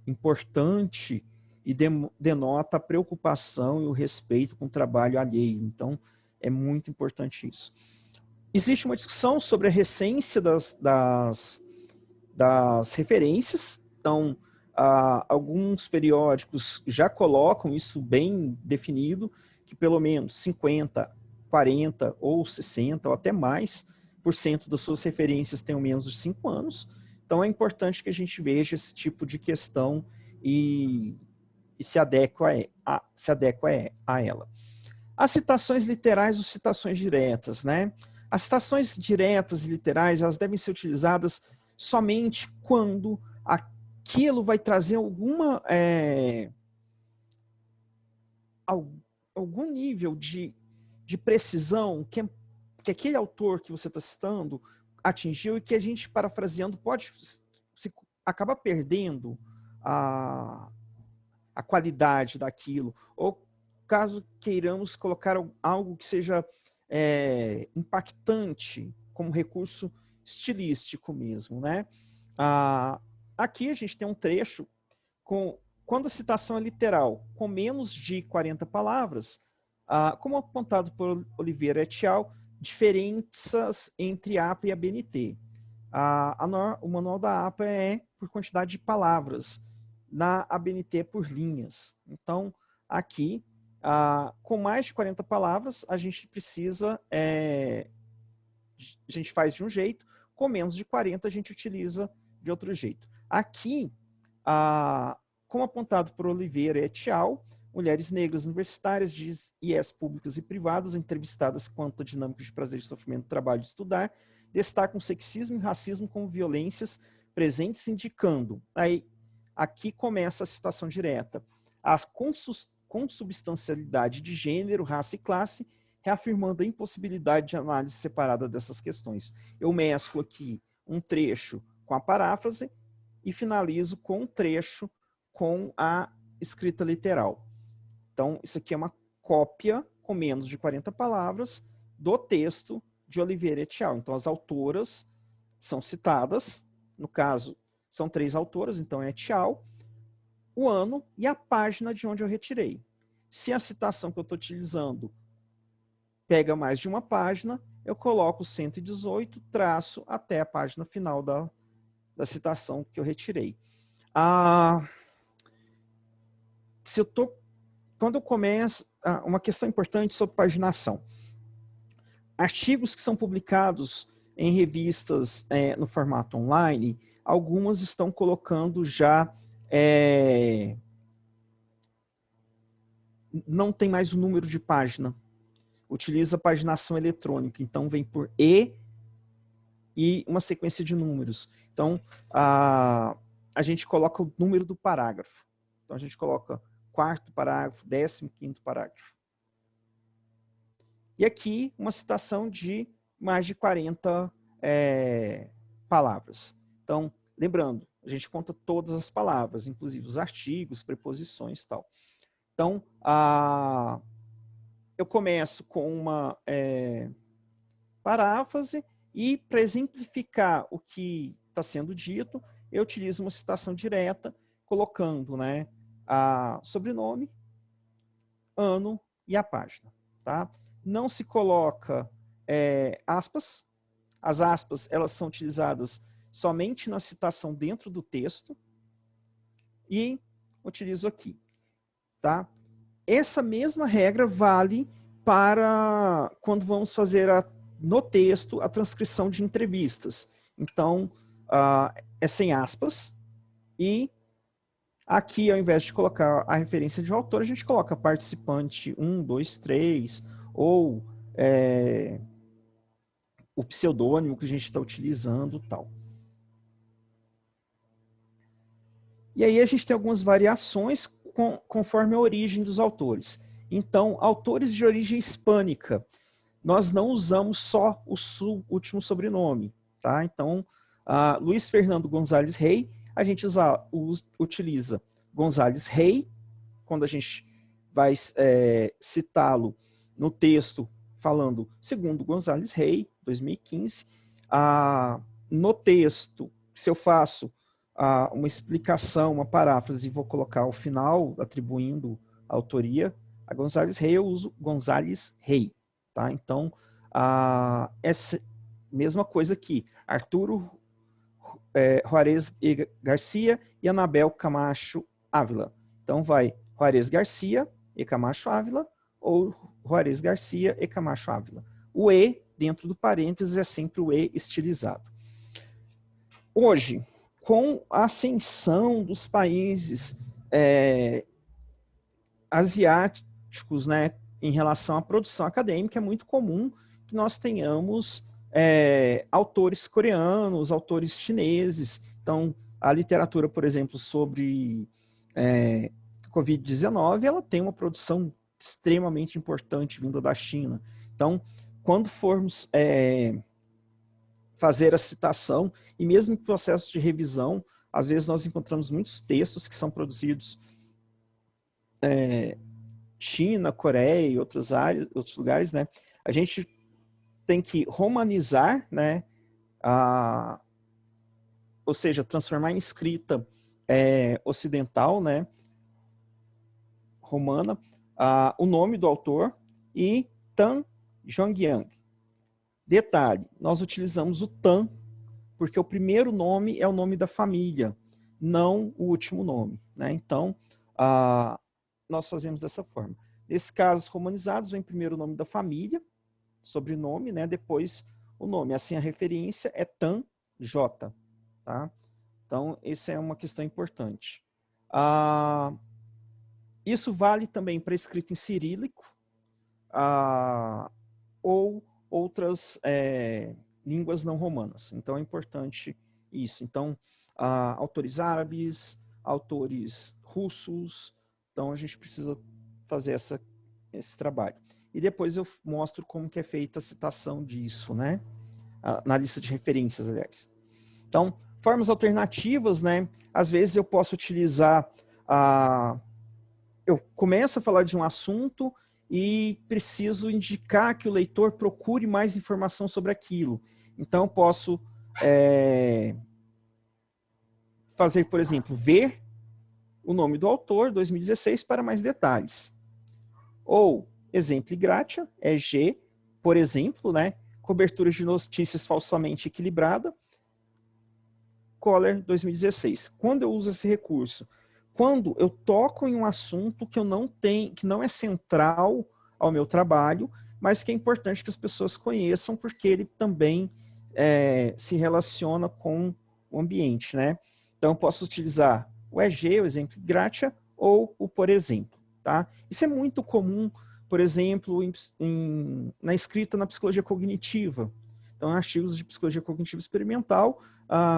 importante e denota a preocupação e o respeito com o trabalho alheio. Então, é muito importante isso. Existe uma discussão sobre a recência das referências. Então, alguns periódicos já colocam isso bem definido, que pelo menos 50, 40 ou 60 ou até mais por cento das suas referências tenham menos de 5 anos. Então é importante que a gente veja esse tipo de questão e se adequa a ela. As citações literais ou citações diretas, né? As citações diretas e literais, elas devem ser utilizadas somente quando aquilo vai trazer algum nível de precisão que aquele autor que você está citando atingiu e que a gente, parafraseando, pode acabar perdendo a qualidade daquilo, ou caso queiramos colocar algo que seja impactante como recurso estilístico mesmo, né? Aqui a gente tem um trecho quando a citação é literal, com menos de 40 palavras, como apontado por Oliveira et al., diferenças entre a APA e a BNT. O manual da APA é por quantidade de palavras, na ABNT é por linhas. Então, aqui, com mais de 40 palavras, a gente precisa, a gente faz de um jeito, com menos de 40 a gente utiliza de outro jeito. Aqui, como apontado por Oliveira et al., mulheres negras universitárias de IES públicas e privadas, entrevistadas quanto à dinâmica de prazer e sofrimento do trabalho de estudar, destacam sexismo e racismo como violências presentes, indicando, aí aqui começa a citação direta, a consubstancialidade de gênero, raça e classe, reafirmando a impossibilidade de análise separada dessas questões. Eu mesclo aqui um trecho com a paráfrase e finalizo com um trecho com a escrita literal. Então, isso aqui é uma cópia com menos de 40 palavras do texto de Oliveira et al. Então, as autoras são citadas, no caso, são 3 autoras, então é et al., o ano e a página de onde eu retirei. Se a citação que eu estou utilizando pega mais de uma página, eu coloco 118, traço até a página final da citação que eu retirei. Quando eu começo, uma questão importante sobre paginação. Artigos que são publicados em revistas no formato online, algumas estão colocando já, não tem mais o número de página, utiliza paginação eletrônica, então vem por E e uma sequência de números. Então, a gente coloca o número do parágrafo. Então, a gente coloca 4º parágrafo, 15º parágrafo. E aqui, uma citação de mais de 40 palavras. Então, lembrando, a gente conta todas as palavras, inclusive os artigos, preposições e tal. Então, eu começo com uma paráfrase e, para exemplificar o que está sendo dito, eu utilizo uma citação direta, colocando, né, sobrenome, ano e a página. Tá? Não se coloca aspas. As aspas, elas são utilizadas somente na citação dentro do texto. E utilizo aqui. Tá? Essa mesma regra vale para quando vamos fazer no texto a transcrição de entrevistas. Então, é sem aspas. E aqui, ao invés de colocar a referência de um autor, a gente coloca participante 1, 2, 3, ou o pseudônimo que a gente está utilizando e tal. E aí a gente tem algumas variações conforme a origem dos autores. Então, autores de origem hispânica, nós não usamos só o último sobrenome. Tá? Então, Luiz Fernando Gonzalez Rey, a gente utiliza Gonzalez Rey, quando a gente vai citá-lo no texto falando segundo Gonzalez Rey, 2015. No texto, se eu faço uma explicação, uma paráfrase, e vou colocar ao final, atribuindo a autoria a Gonzalez Rey, eu uso Gonzalez Rey. Tá? Então, essa mesma coisa aqui, Arturo Juarez Garcia e Anabel Camacho Ávila. Então, vai Juarez Garcia e Camacho Ávila, ou Juarez Garcia e Camacho Ávila. O E, dentro do parênteses, é sempre o E estilizado. Hoje, com a ascensão dos países asiáticos, né, em relação à produção acadêmica, é muito comum que nós tenhamos autores coreanos, autores chineses. Então, a literatura, por exemplo, sobre Covid-19, ela tem uma produção extremamente importante vinda da China. Então, quando formos fazer a citação, e mesmo em processo de revisão, às vezes nós encontramos muitos textos que são produzidos China, Coreia e outras áreas, outros lugares, né? A gente tem que romanizar, né, ou seja, transformar em escrita ocidental, né, romana, o nome do autor e Tan Zhongyang. Detalhe, nós utilizamos o Tan porque o primeiro nome é o nome da família, não o último nome, né? Então, nós fazemos dessa forma. Nesses casos romanizados, vem primeiro o nome da família, sobrenome, né? Depois o nome. Assim, a referência é Tan J. Tá? Então, essa é uma questão importante. Isso vale também para escrita em cirílico ou outras línguas não romanas. Então, é importante isso. Então, autores árabes, autores russos. Então, a gente precisa fazer esse trabalho. E depois eu mostro como que é feita a citação disso, né? Na lista de referências, aliás. Então, formas alternativas, né? Às vezes eu posso utilizar eu começo a falar de um assunto e preciso indicar que o leitor procure mais informação sobre aquilo. Então, eu posso fazer, por exemplo, ver o nome do autor, 2016, para mais detalhes. Ou, exemplo gratia, G, por exemplo, né? Cobertura de notícias falsamente equilibrada, Coller 2016. Quando eu uso esse recurso? Quando eu toco em um assunto que eu não tenho, que não é central ao meu trabalho, mas que é importante que as pessoas conheçam, porque ele também se relaciona com o ambiente, né? Então, eu posso utilizar o EG, o exemplo gratia, ou o por exemplo, tá? Isso é muito comum, por exemplo, na escrita na psicologia cognitiva. Então, artigos de psicologia cognitiva experimental,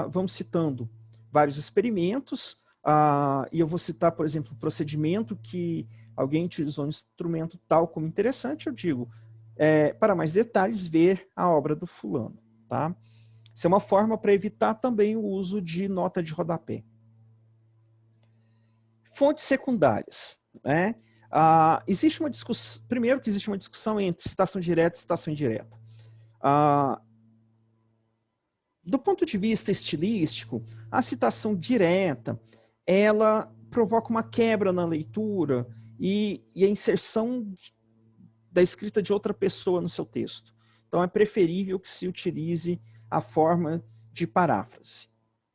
vamos citando vários experimentos, e eu vou citar, por exemplo, o procedimento que alguém utilizou um instrumento tal como interessante, eu digo, para mais detalhes, ver a obra do fulano. Tá? Isso é uma forma para evitar também o uso de nota de rodapé. Fontes secundárias. Né? Existe uma discussão, primeiro que existe uma discussão entre citação direta e citação indireta. Do ponto de vista estilístico, a citação direta, ela provoca uma quebra na leitura e a inserção da escrita de outra pessoa no seu texto. Então, é preferível que se utilize a forma de paráfrase,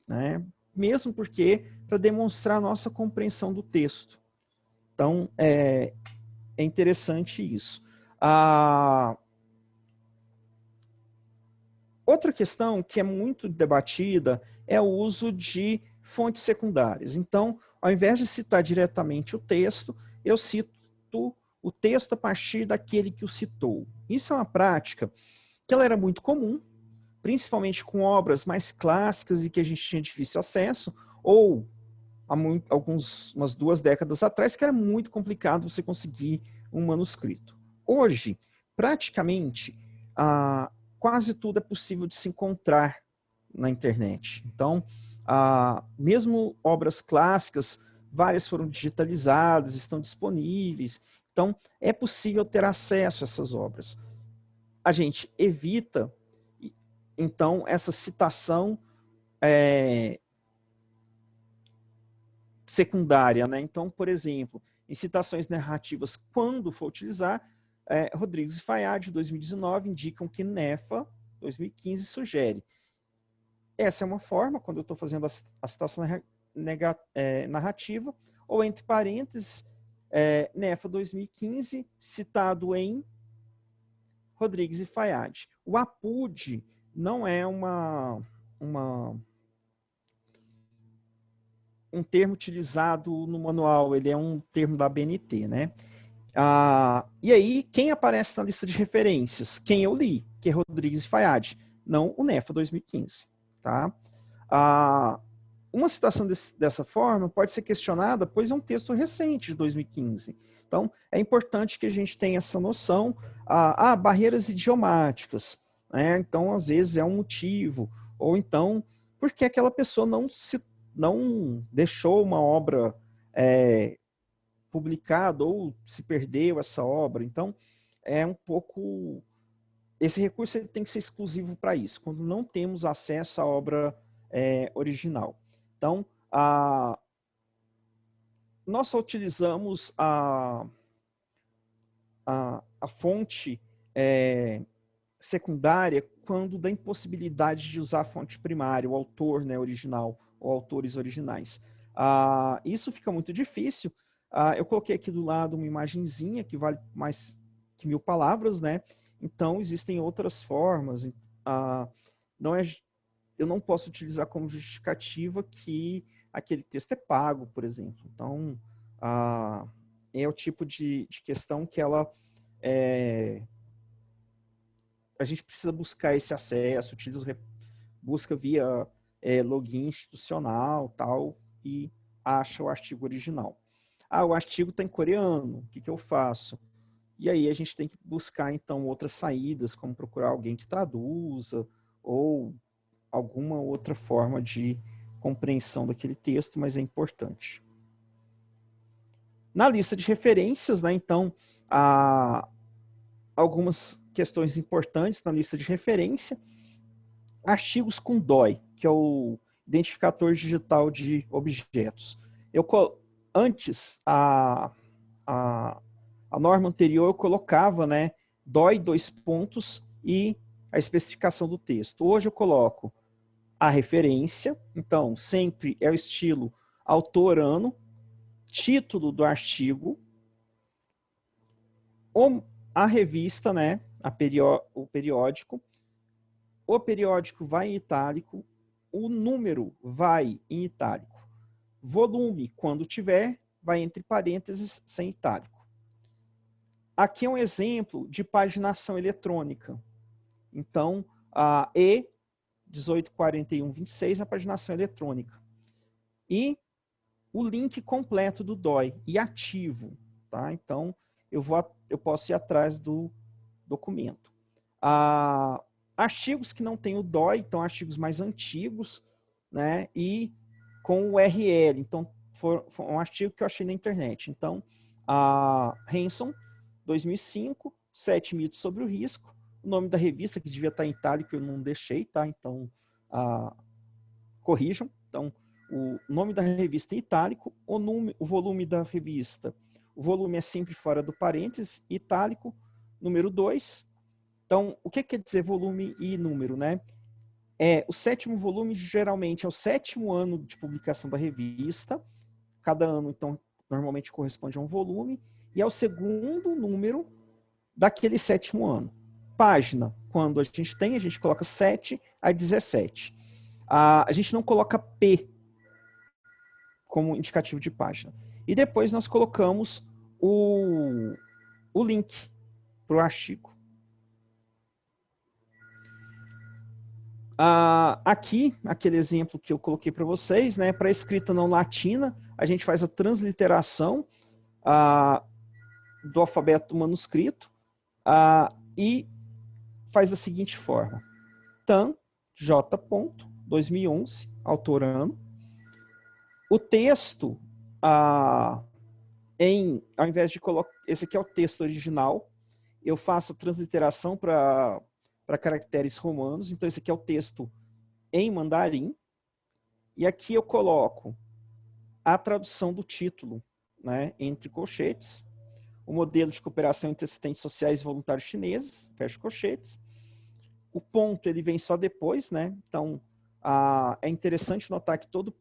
né? Mesmo porque, para demonstrar a nossa compreensão do texto. Então, é interessante isso. Outra questão que é muito debatida é o uso de fontes secundárias. Então, ao invés de citar diretamente o texto, eu cito o texto a partir daquele que o citou. Isso é uma prática que ela era muito comum, principalmente com obras mais clássicas e que a gente tinha difícil acesso, ou há umas 2 décadas atrás, que era muito complicado você conseguir um manuscrito. Hoje, praticamente, quase tudo é possível de se encontrar na internet. Então, mesmo obras clássicas, várias foram digitalizadas, estão disponíveis. Então, é possível ter acesso a essas obras. A gente evita, então, essa citação secundária, né? Então, por exemplo, em citações narrativas, quando for utilizar, Rodrigues e Fayad, 2019, indicam que Nefa, 2015, sugere. Essa é uma forma, quando eu estou fazendo a citação narrativa, ou entre parênteses, Nefa 2015, citado em Rodrigues e Fayad. O APUD não é um termo utilizado no manual, ele é um termo da ABNT, né? E aí, quem aparece na lista de referências? Quem eu li, que é Rodrigues e Fayad, não o NEFA 2015. Tá? Uma citação dessa forma pode ser questionada, pois é um texto recente de 2015. Então, é importante que a gente tenha essa noção. Barreiras idiomáticas. Né? Então, às vezes, é um motivo. Ou então, porque aquela pessoa não deixou uma obra publicada ou se perdeu essa obra. Então, é um pouco esse recurso ele tem que ser exclusivo para isso, quando não temos acesso à obra original. Então, nós só utilizamos a fonte secundária quando da impossibilidade de usar a fonte primária, o autor, né, original, ou autores originais. Isso fica muito difícil. Eu coloquei aqui do lado uma imagenzinha que vale mais que 1000 palavras, né? Então, existem outras formas. Eu não posso utilizar como justificativa que aquele texto é pago, por exemplo. Então, é o tipo de questão que ela... a gente precisa buscar esse acesso, busca via login institucional, tal, e acha o artigo original. O artigo está em coreano, o que eu faço? E aí a gente tem que buscar, então, outras saídas, como procurar alguém que traduza, ou alguma outra forma de compreensão daquele texto, mas é importante. Na lista de referências, né, então, algumas questões importantes na lista de referência. Artigos com DOI, que é o Identificador Digital de Objetos. Antes, a norma anterior eu colocava, né, DOI, 2 pontos, e a especificação do texto. Hoje eu coloco a referência, então sempre é o estilo autor-ano, título do artigo, a revista, né, o periódico vai em itálico, o número vai em itálico. Volume, quando tiver, vai entre parênteses sem itálico. Aqui é um exemplo de paginação eletrônica. Então, a E184126 é a paginação eletrônica. E o link completo do DOI e ativo. Tá? Então, eu posso ir atrás do documento. Artigos que não tem o DOI, então artigos mais antigos, né, e com o URL. Então, foi um artigo que eu achei na internet. Então, Hanson, 2005, 7 mitos sobre o risco. O nome da revista, que devia estar em itálico, eu não deixei, tá? Então, corrijam. Então, o nome da revista em itálico, o volume da revista. O volume é sempre fora do parênteses, itálico, número 2. Então, o que quer dizer volume e número, né? O 7º volume geralmente é o 7º ano de publicação da revista. Cada ano, então, normalmente corresponde a um volume. E é o 2º número daquele 7º ano. Página, quando a gente coloca 7 a 17. A gente não coloca P como indicativo de página. E depois nós colocamos o link para o artigo. Aqui, aquele exemplo que eu coloquei para vocês, né, para escrita não latina, a gente faz a transliteração do alfabeto manuscrito e faz da seguinte forma. TAN, J. 2011, autor ano. O texto, ao invés de colocar... Esse aqui é o texto original. Eu faço a transliteração para caracteres romanos. Então, esse aqui é o texto em mandarim. E aqui eu coloco a tradução do título, né, entre colchetes. O modelo de cooperação entre assistentes sociais e voluntários chineses, fecha colchetes. O ponto ele vem só depois, né? Então, é interessante notar que todo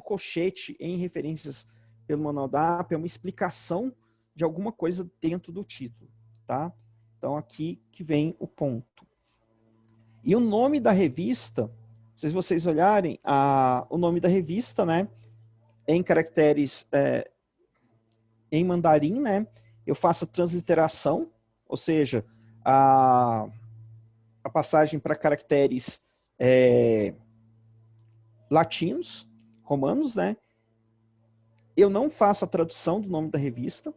colchete em referências pelo manual da APA é uma explicação de alguma coisa dentro do título, tá? Então, aqui que vem o ponto. E o nome da revista, se vocês olharem, o nome da revista, né, em caracteres em mandarim, né, eu faço a transliteração, ou seja, a passagem para caracteres latinos, romanos, né? Eu não faço a tradução do nome da revista,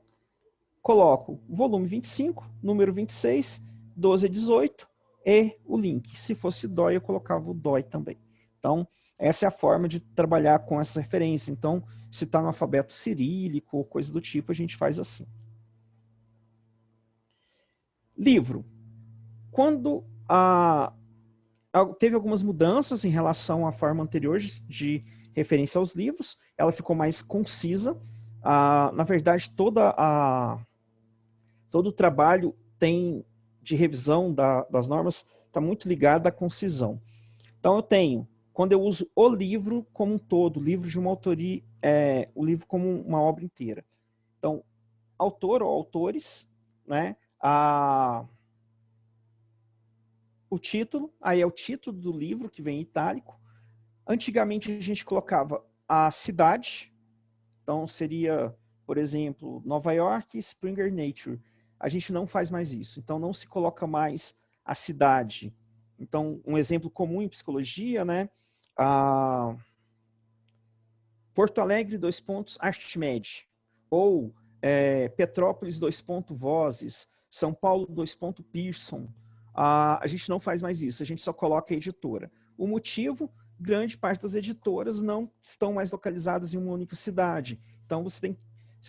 coloco volume 25, número 26, 12 a 18 e o link. Se fosse DOI, eu colocava o DOI também. Então, essa é a forma de trabalhar com essa referência. Então, se está no alfabeto cirílico ou coisa do tipo, a gente faz assim. Livro. Quando teve algumas mudanças em relação à forma anterior de referência aos livros, ela ficou mais concisa. Na verdade, todo o trabalho de revisão das normas está muito ligado à concisão. Então, quando eu uso o livro como um todo, o livro de uma autoria, o livro como uma obra inteira. Então, autor ou autores, né? O título, aí é o título do livro, que vem em itálico. Antigamente a gente colocava a cidade, então seria, por exemplo, Nova York, Springer Nature. A gente não faz mais isso, então não se coloca mais a cidade. Então, um exemplo comum em psicologia, né? Porto Alegre, Archimedes, ou Petrópolis, Vozes, São Paulo, Pearson. A gente não faz mais isso, a gente só coloca a editora. O motivo, grande parte das editoras não estão mais localizadas em uma única cidade. Então, você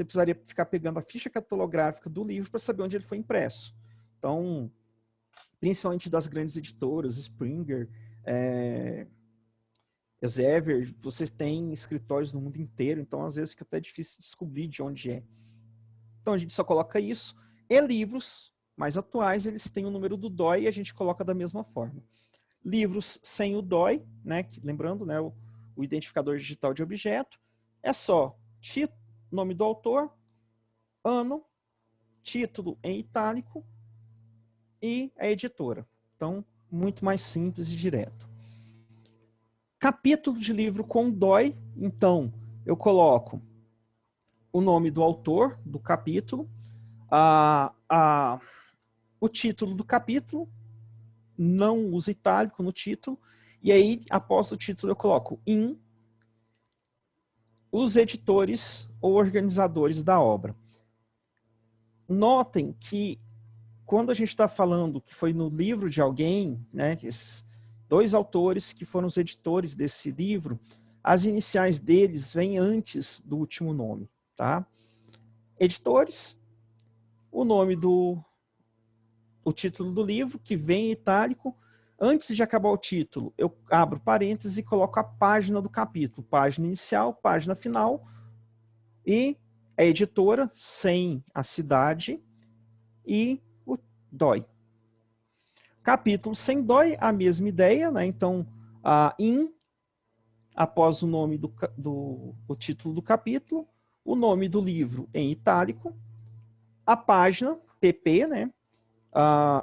precisaria ficar pegando a ficha catalográfica do livro para saber onde ele foi impresso. Então, principalmente das grandes editoras, Springer, Elsevier, vocês têm escritórios no mundo inteiro, então às vezes fica até difícil descobrir de onde é. Então a gente só coloca isso. E livros mais atuais, eles têm o número do DOI e a gente coloca da mesma forma. Livros sem o DOI, né, lembrando, né, o identificador digital de objeto, é só nome do autor, ano, título em itálico e a editora. Então, muito mais simples e direto. Capítulo de livro com DOI, então, eu coloco o nome do autor do capítulo, o título do capítulo, não uso itálico no título, e aí, após o título, eu coloco os editores ou organizadores da obra. Notem que, quando a gente está falando que foi no livro de alguém, né, esses 2 autores que foram os editores desse livro, as iniciais deles vêm antes do último nome, tá? Editores, o nome o título do livro, que vem em itálico. Antes de acabar o título, eu abro parênteses e coloco a página do capítulo. Página inicial, página final. E a editora, sem a cidade, e o DOI. Capítulo sem DOI, a mesma ideia, né? Então, após o nome o título do capítulo, o nome do livro em itálico, a página, pp, né?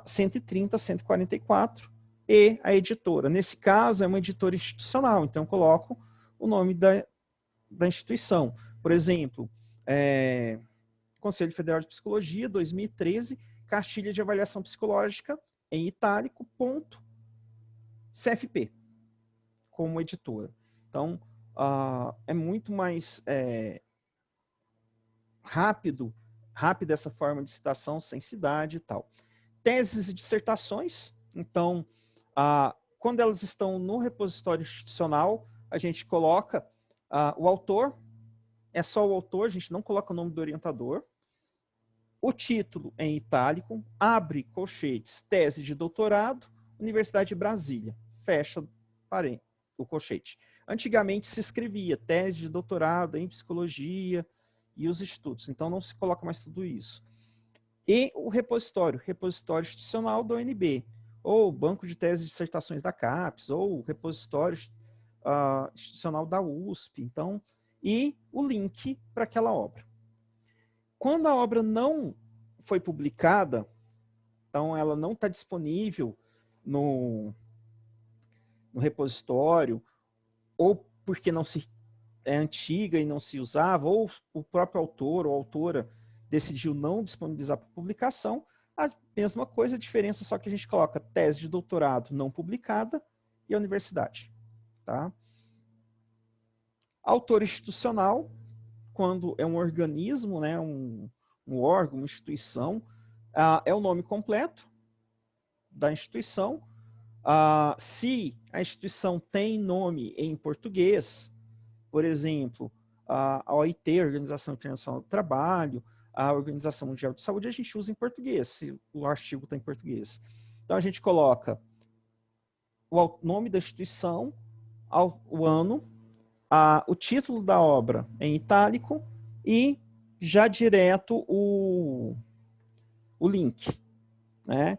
130, 144, e a editora. Nesse caso, é uma editora institucional, então eu coloco o nome da instituição. Por exemplo, Conselho Federal de Psicologia, 2013, Cartilha de Avaliação Psicológica, em itálico, ponto, CFP, como editora. Então, é muito mais rápida essa forma de citação, sem cidade e tal. Teses e dissertações, então, quando elas estão no repositório institucional, a gente coloca o autor, é só o autor, a gente não coloca o nome do orientador, o título em itálico, abre colchetes, tese de doutorado, Universidade de Brasília, fecha o colchete. Antigamente se escrevia tese de doutorado em psicologia e os estudos, então não se coloca mais tudo isso. E o repositório institucional da UNB, ou banco de tese de dissertações da CAPES, ou repositório institucional da USP, então, e o link para aquela obra. Quando a obra não foi publicada, então ela não está disponível no repositório, ou porque é antiga e não se usava, ou o próprio autor ou autora decidiu não disponibilizar para publicação, a mesma coisa, a diferença só que a gente coloca tese de doutorado não publicada e a universidade. Tá? Autor institucional, quando é um organismo, né, um órgão, uma instituição, é o nome completo da instituição. Se a instituição tem nome em português, por exemplo, a OIT, Organização Internacional do Trabalho, a Organização Mundial de Saúde, a gente usa em português, se o artigo está em português. Então, a gente coloca o nome da instituição, o ano, o título da obra em itálico e já direto o link, né?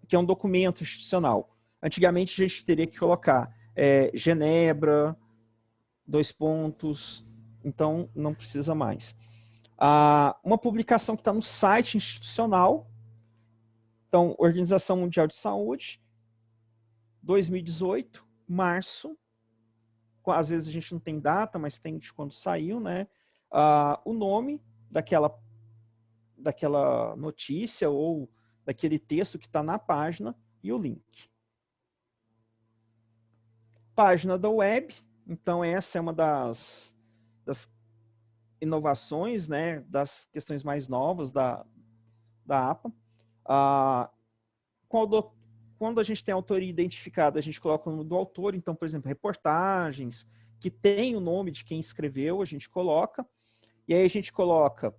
Que é um documento institucional. Antigamente, a gente teria que colocar Genebra, 2 pontos, então não precisa mais. Uma publicação que está no site institucional, então, Organização Mundial de Saúde, 2018, março, às vezes a gente não tem data, mas tem de quando saiu, né? O nome daquela notícia ou daquele texto que está na página e o link. Página da web, então essa é uma das inovações, né, das questões mais novas da APA. Quando a gente tem a autoria identificada, a gente coloca o nome do autor, então, por exemplo, reportagens, que tem o nome de quem escreveu, a gente coloca, e aí a gente coloca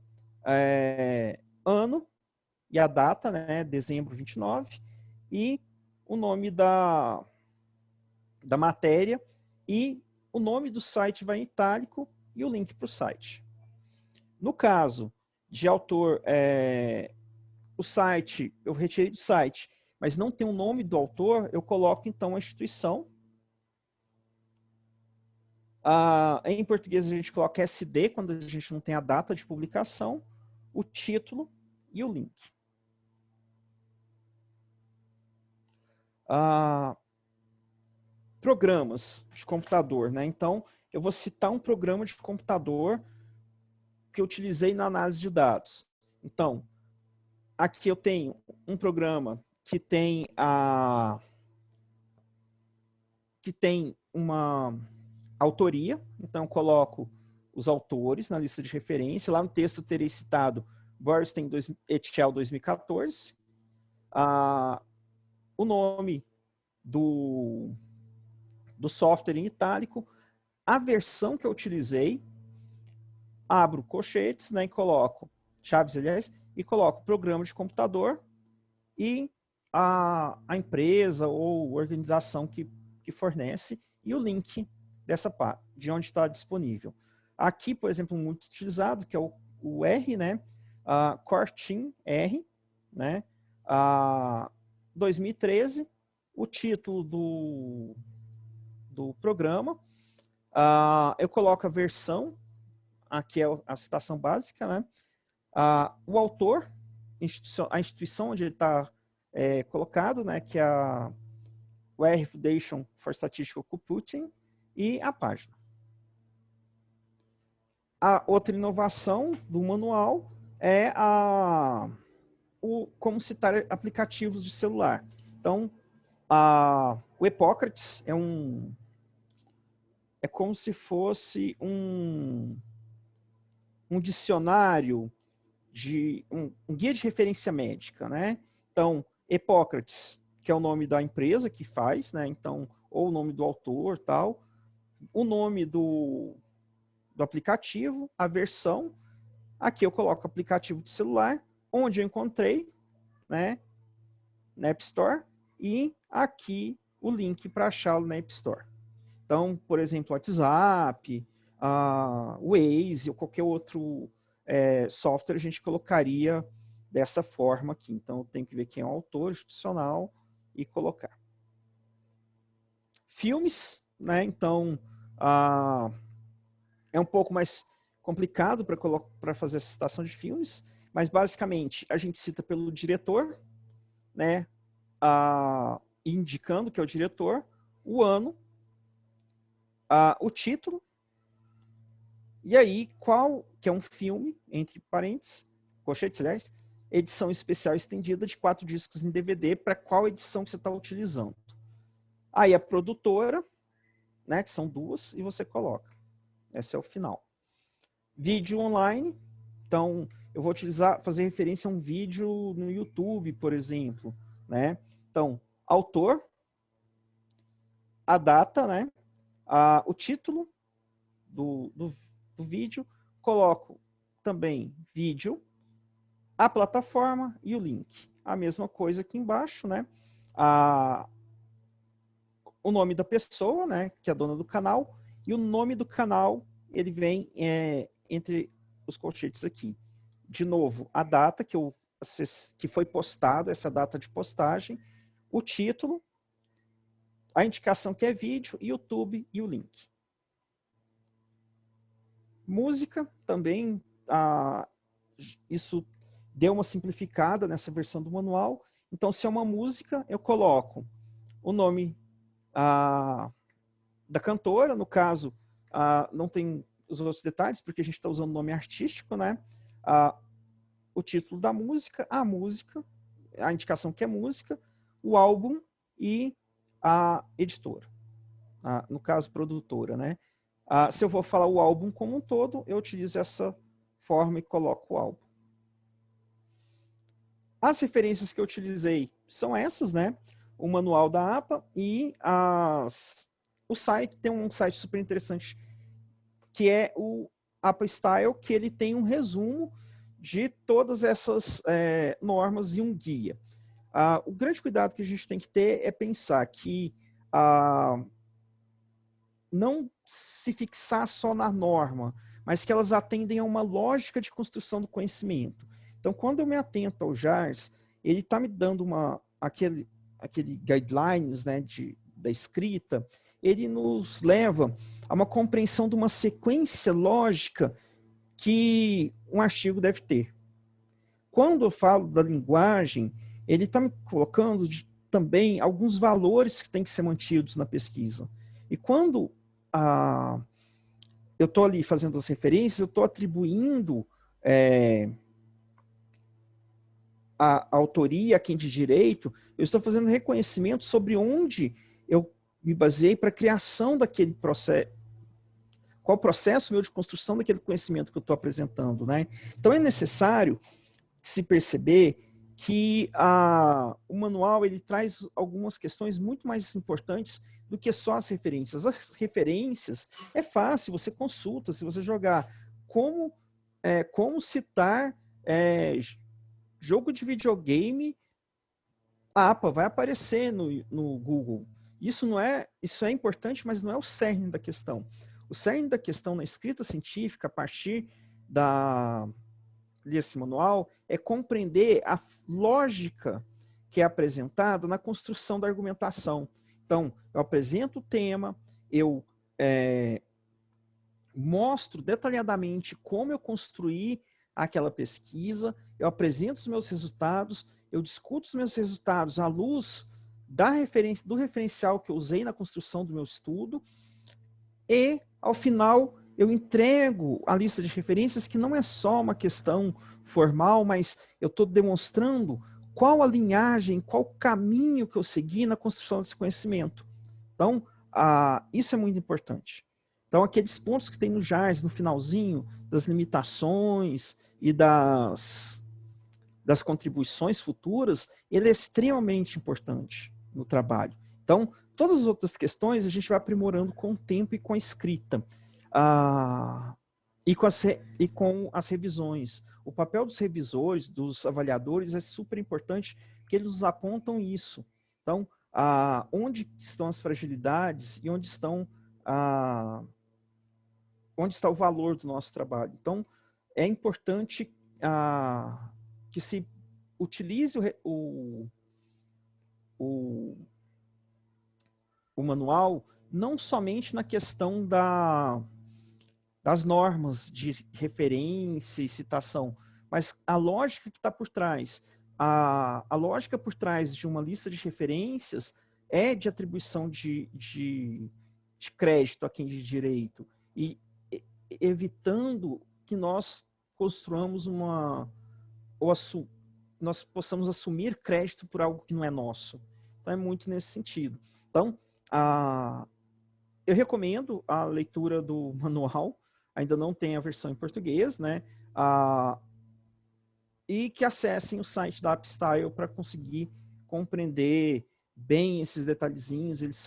ano e a data, né, dezembro 29, e o nome da matéria, e o nome do site vai em itálico e o link para o site. No caso de autor, o site, eu retirei do site, mas não tem o nome do autor, eu coloco então a instituição. Em português a gente coloca SD, quando a gente não tem a data de publicação, o título e o link. Programas de computador, né? Então, eu vou citar um programa de computador que eu utilizei na análise de dados. Então, aqui eu tenho um programa que tem uma autoria, então eu coloco os autores na lista de referência. Lá no texto eu terei citado Bernstein et al. 2014. O nome do software em itálico, a versão que eu utilizei, abro colchetes, né, e coloco, chaves, aliás, e coloco programa de computador e a empresa ou organização que fornece e o link dessa parte, de onde está disponível. Aqui, por exemplo, muito utilizado, que é o R, né, Cortin R, né, 2013, o título do programa, eu coloco a versão, aqui é a citação básica, né, o autor, a instituição onde ele está colocado, né, que é a WER Foundation for Statistical Computing, e a página. A outra inovação do manual é como citar aplicativos de celular. Então, o Epócrates é como se fosse um dicionário, um guia de referência médica, né? Então, Epócrates, que é o nome da empresa que faz, né? Então, ou o nome do autor, tal, o nome do aplicativo, a versão. Aqui eu coloco aplicativo de celular, onde eu encontrei, né, na App Store, e aqui o link para achá-lo na App Store. Então, por exemplo, WhatsApp, Waze ou qualquer outro software a gente colocaria dessa forma aqui. Então, eu tenho que ver quem é o autor institucional e colocar. Filmes, né? Então, é um pouco mais complicado para fazer a citação de filmes, mas basicamente a gente cita pelo diretor, né? Indicando que é o diretor, o ano, o título, e aí qual que é um filme, entre parênteses, colchetes, aliás, edição especial estendida de 4 discos em DVD, para qual edição que você está utilizando. Aí a produtora, né, que são 2, e você coloca. Esse é o final. Vídeo online, então eu vou fazer referência a um vídeo no YouTube, por exemplo, né? Então, autor, a data, né? O título do vídeo, coloco também vídeo, a plataforma e o link. A mesma coisa aqui embaixo, né? O nome da pessoa, né, que é a dona do canal, e o nome do canal, ele vem entre os colchetes aqui. De novo, a data que foi postado, essa data de postagem, o título, a indicação que é vídeo, YouTube e o link. Música também, isso deu uma simplificada nessa versão do manual. Então, se é uma música, eu coloco o nome da cantora, no caso, não tem os outros detalhes, porque a gente está usando o nome artístico, né? O título da música, a indicação que é música, o álbum e a editora, no caso, produtora, né? Se eu vou falar o álbum como um todo, eu utilizo essa forma e coloco o álbum. As referências que eu utilizei são essas, né? O manual da APA e o site. Tem um site super interessante que é o APA Style, que ele tem um resumo de todas essas normas e um guia. O grande cuidado que a gente tem que ter é pensar que não se fixar só na norma, mas que elas atendem a uma lógica de construção do conhecimento. Então, quando eu me atento ao JARS, ele está me dando aquele guidelines, né, da escrita, ele nos leva a uma compreensão de uma sequência lógica que um artigo deve ter. Quando eu falo da linguagem, ele está me colocando também alguns valores que têm que ser mantidos na pesquisa. E quando eu estou ali fazendo as referências, eu estou atribuindo a autoria a quem de direito, eu estou fazendo reconhecimento sobre onde eu me baseei para a criação daquele processo, qual o processo meu de construção daquele conhecimento que eu estou apresentando, né? Então é necessário se perceber que o manual ele traz algumas questões muito mais importantes do que só as referências. As referências é fácil, você consulta, se você jogar como citar jogo de videogame, a APA vai aparecer no Google. Isso é importante, mas não é o cerne da questão. O cerne da questão na escrita científica, a partir desse manual, é compreender a lógica que é apresentada na construção da argumentação. Então, eu apresento o tema, eu mostro detalhadamente como eu construí aquela pesquisa, eu apresento os meus resultados, eu discuto os meus resultados à luz do referencial que eu usei na construção do meu estudo e, ao final, eu entrego a lista de referências que não é só uma questão formal, mas eu estou demonstrando qual a linhagem, qual o caminho que eu segui na construção desse conhecimento. Então, isso é muito importante. Então, aqueles pontos que tem no JARS, no finalzinho, das limitações e das contribuições futuras, ele é extremamente importante no trabalho. Então, todas as outras questões a gente vai aprimorando com o tempo e com a escrita. E com as revisões. O papel dos revisores, dos avaliadores, é super importante, porque eles nos apontam isso. Então, onde estão as fragilidades e onde está o valor do nosso trabalho. Então, é importante que se utilize o manual não somente na questão das normas de referência e citação, mas a lógica que está por trás. A lógica por trás de uma lista de referências é de atribuição de crédito a quem de direito, e evitando que nós construamos nós possamos assumir crédito por algo que não é nosso. Então, é muito nesse sentido. Então, eu recomendo a leitura do manual, ainda não tem a versão em português, né? E que acessem o site da AppStyle para conseguir compreender bem esses detalhezinhos. Eles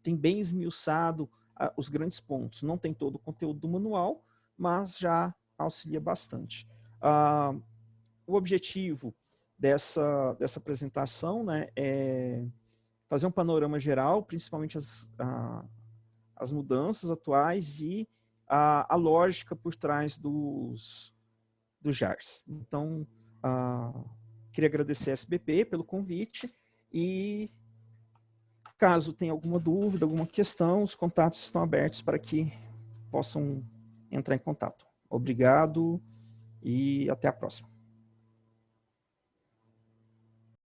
tem bem esmiuçado os grandes pontos. Não tem todo o conteúdo do manual, mas já auxilia bastante. O objetivo dessa apresentação, né, é fazer um panorama geral, principalmente as mudanças atuais e a lógica por trás dos JARs. Então, queria agradecer a SBP pelo convite e, caso tenha alguma dúvida, alguma questão, os contatos estão abertos para que possam entrar em contato. Obrigado e até a próxima.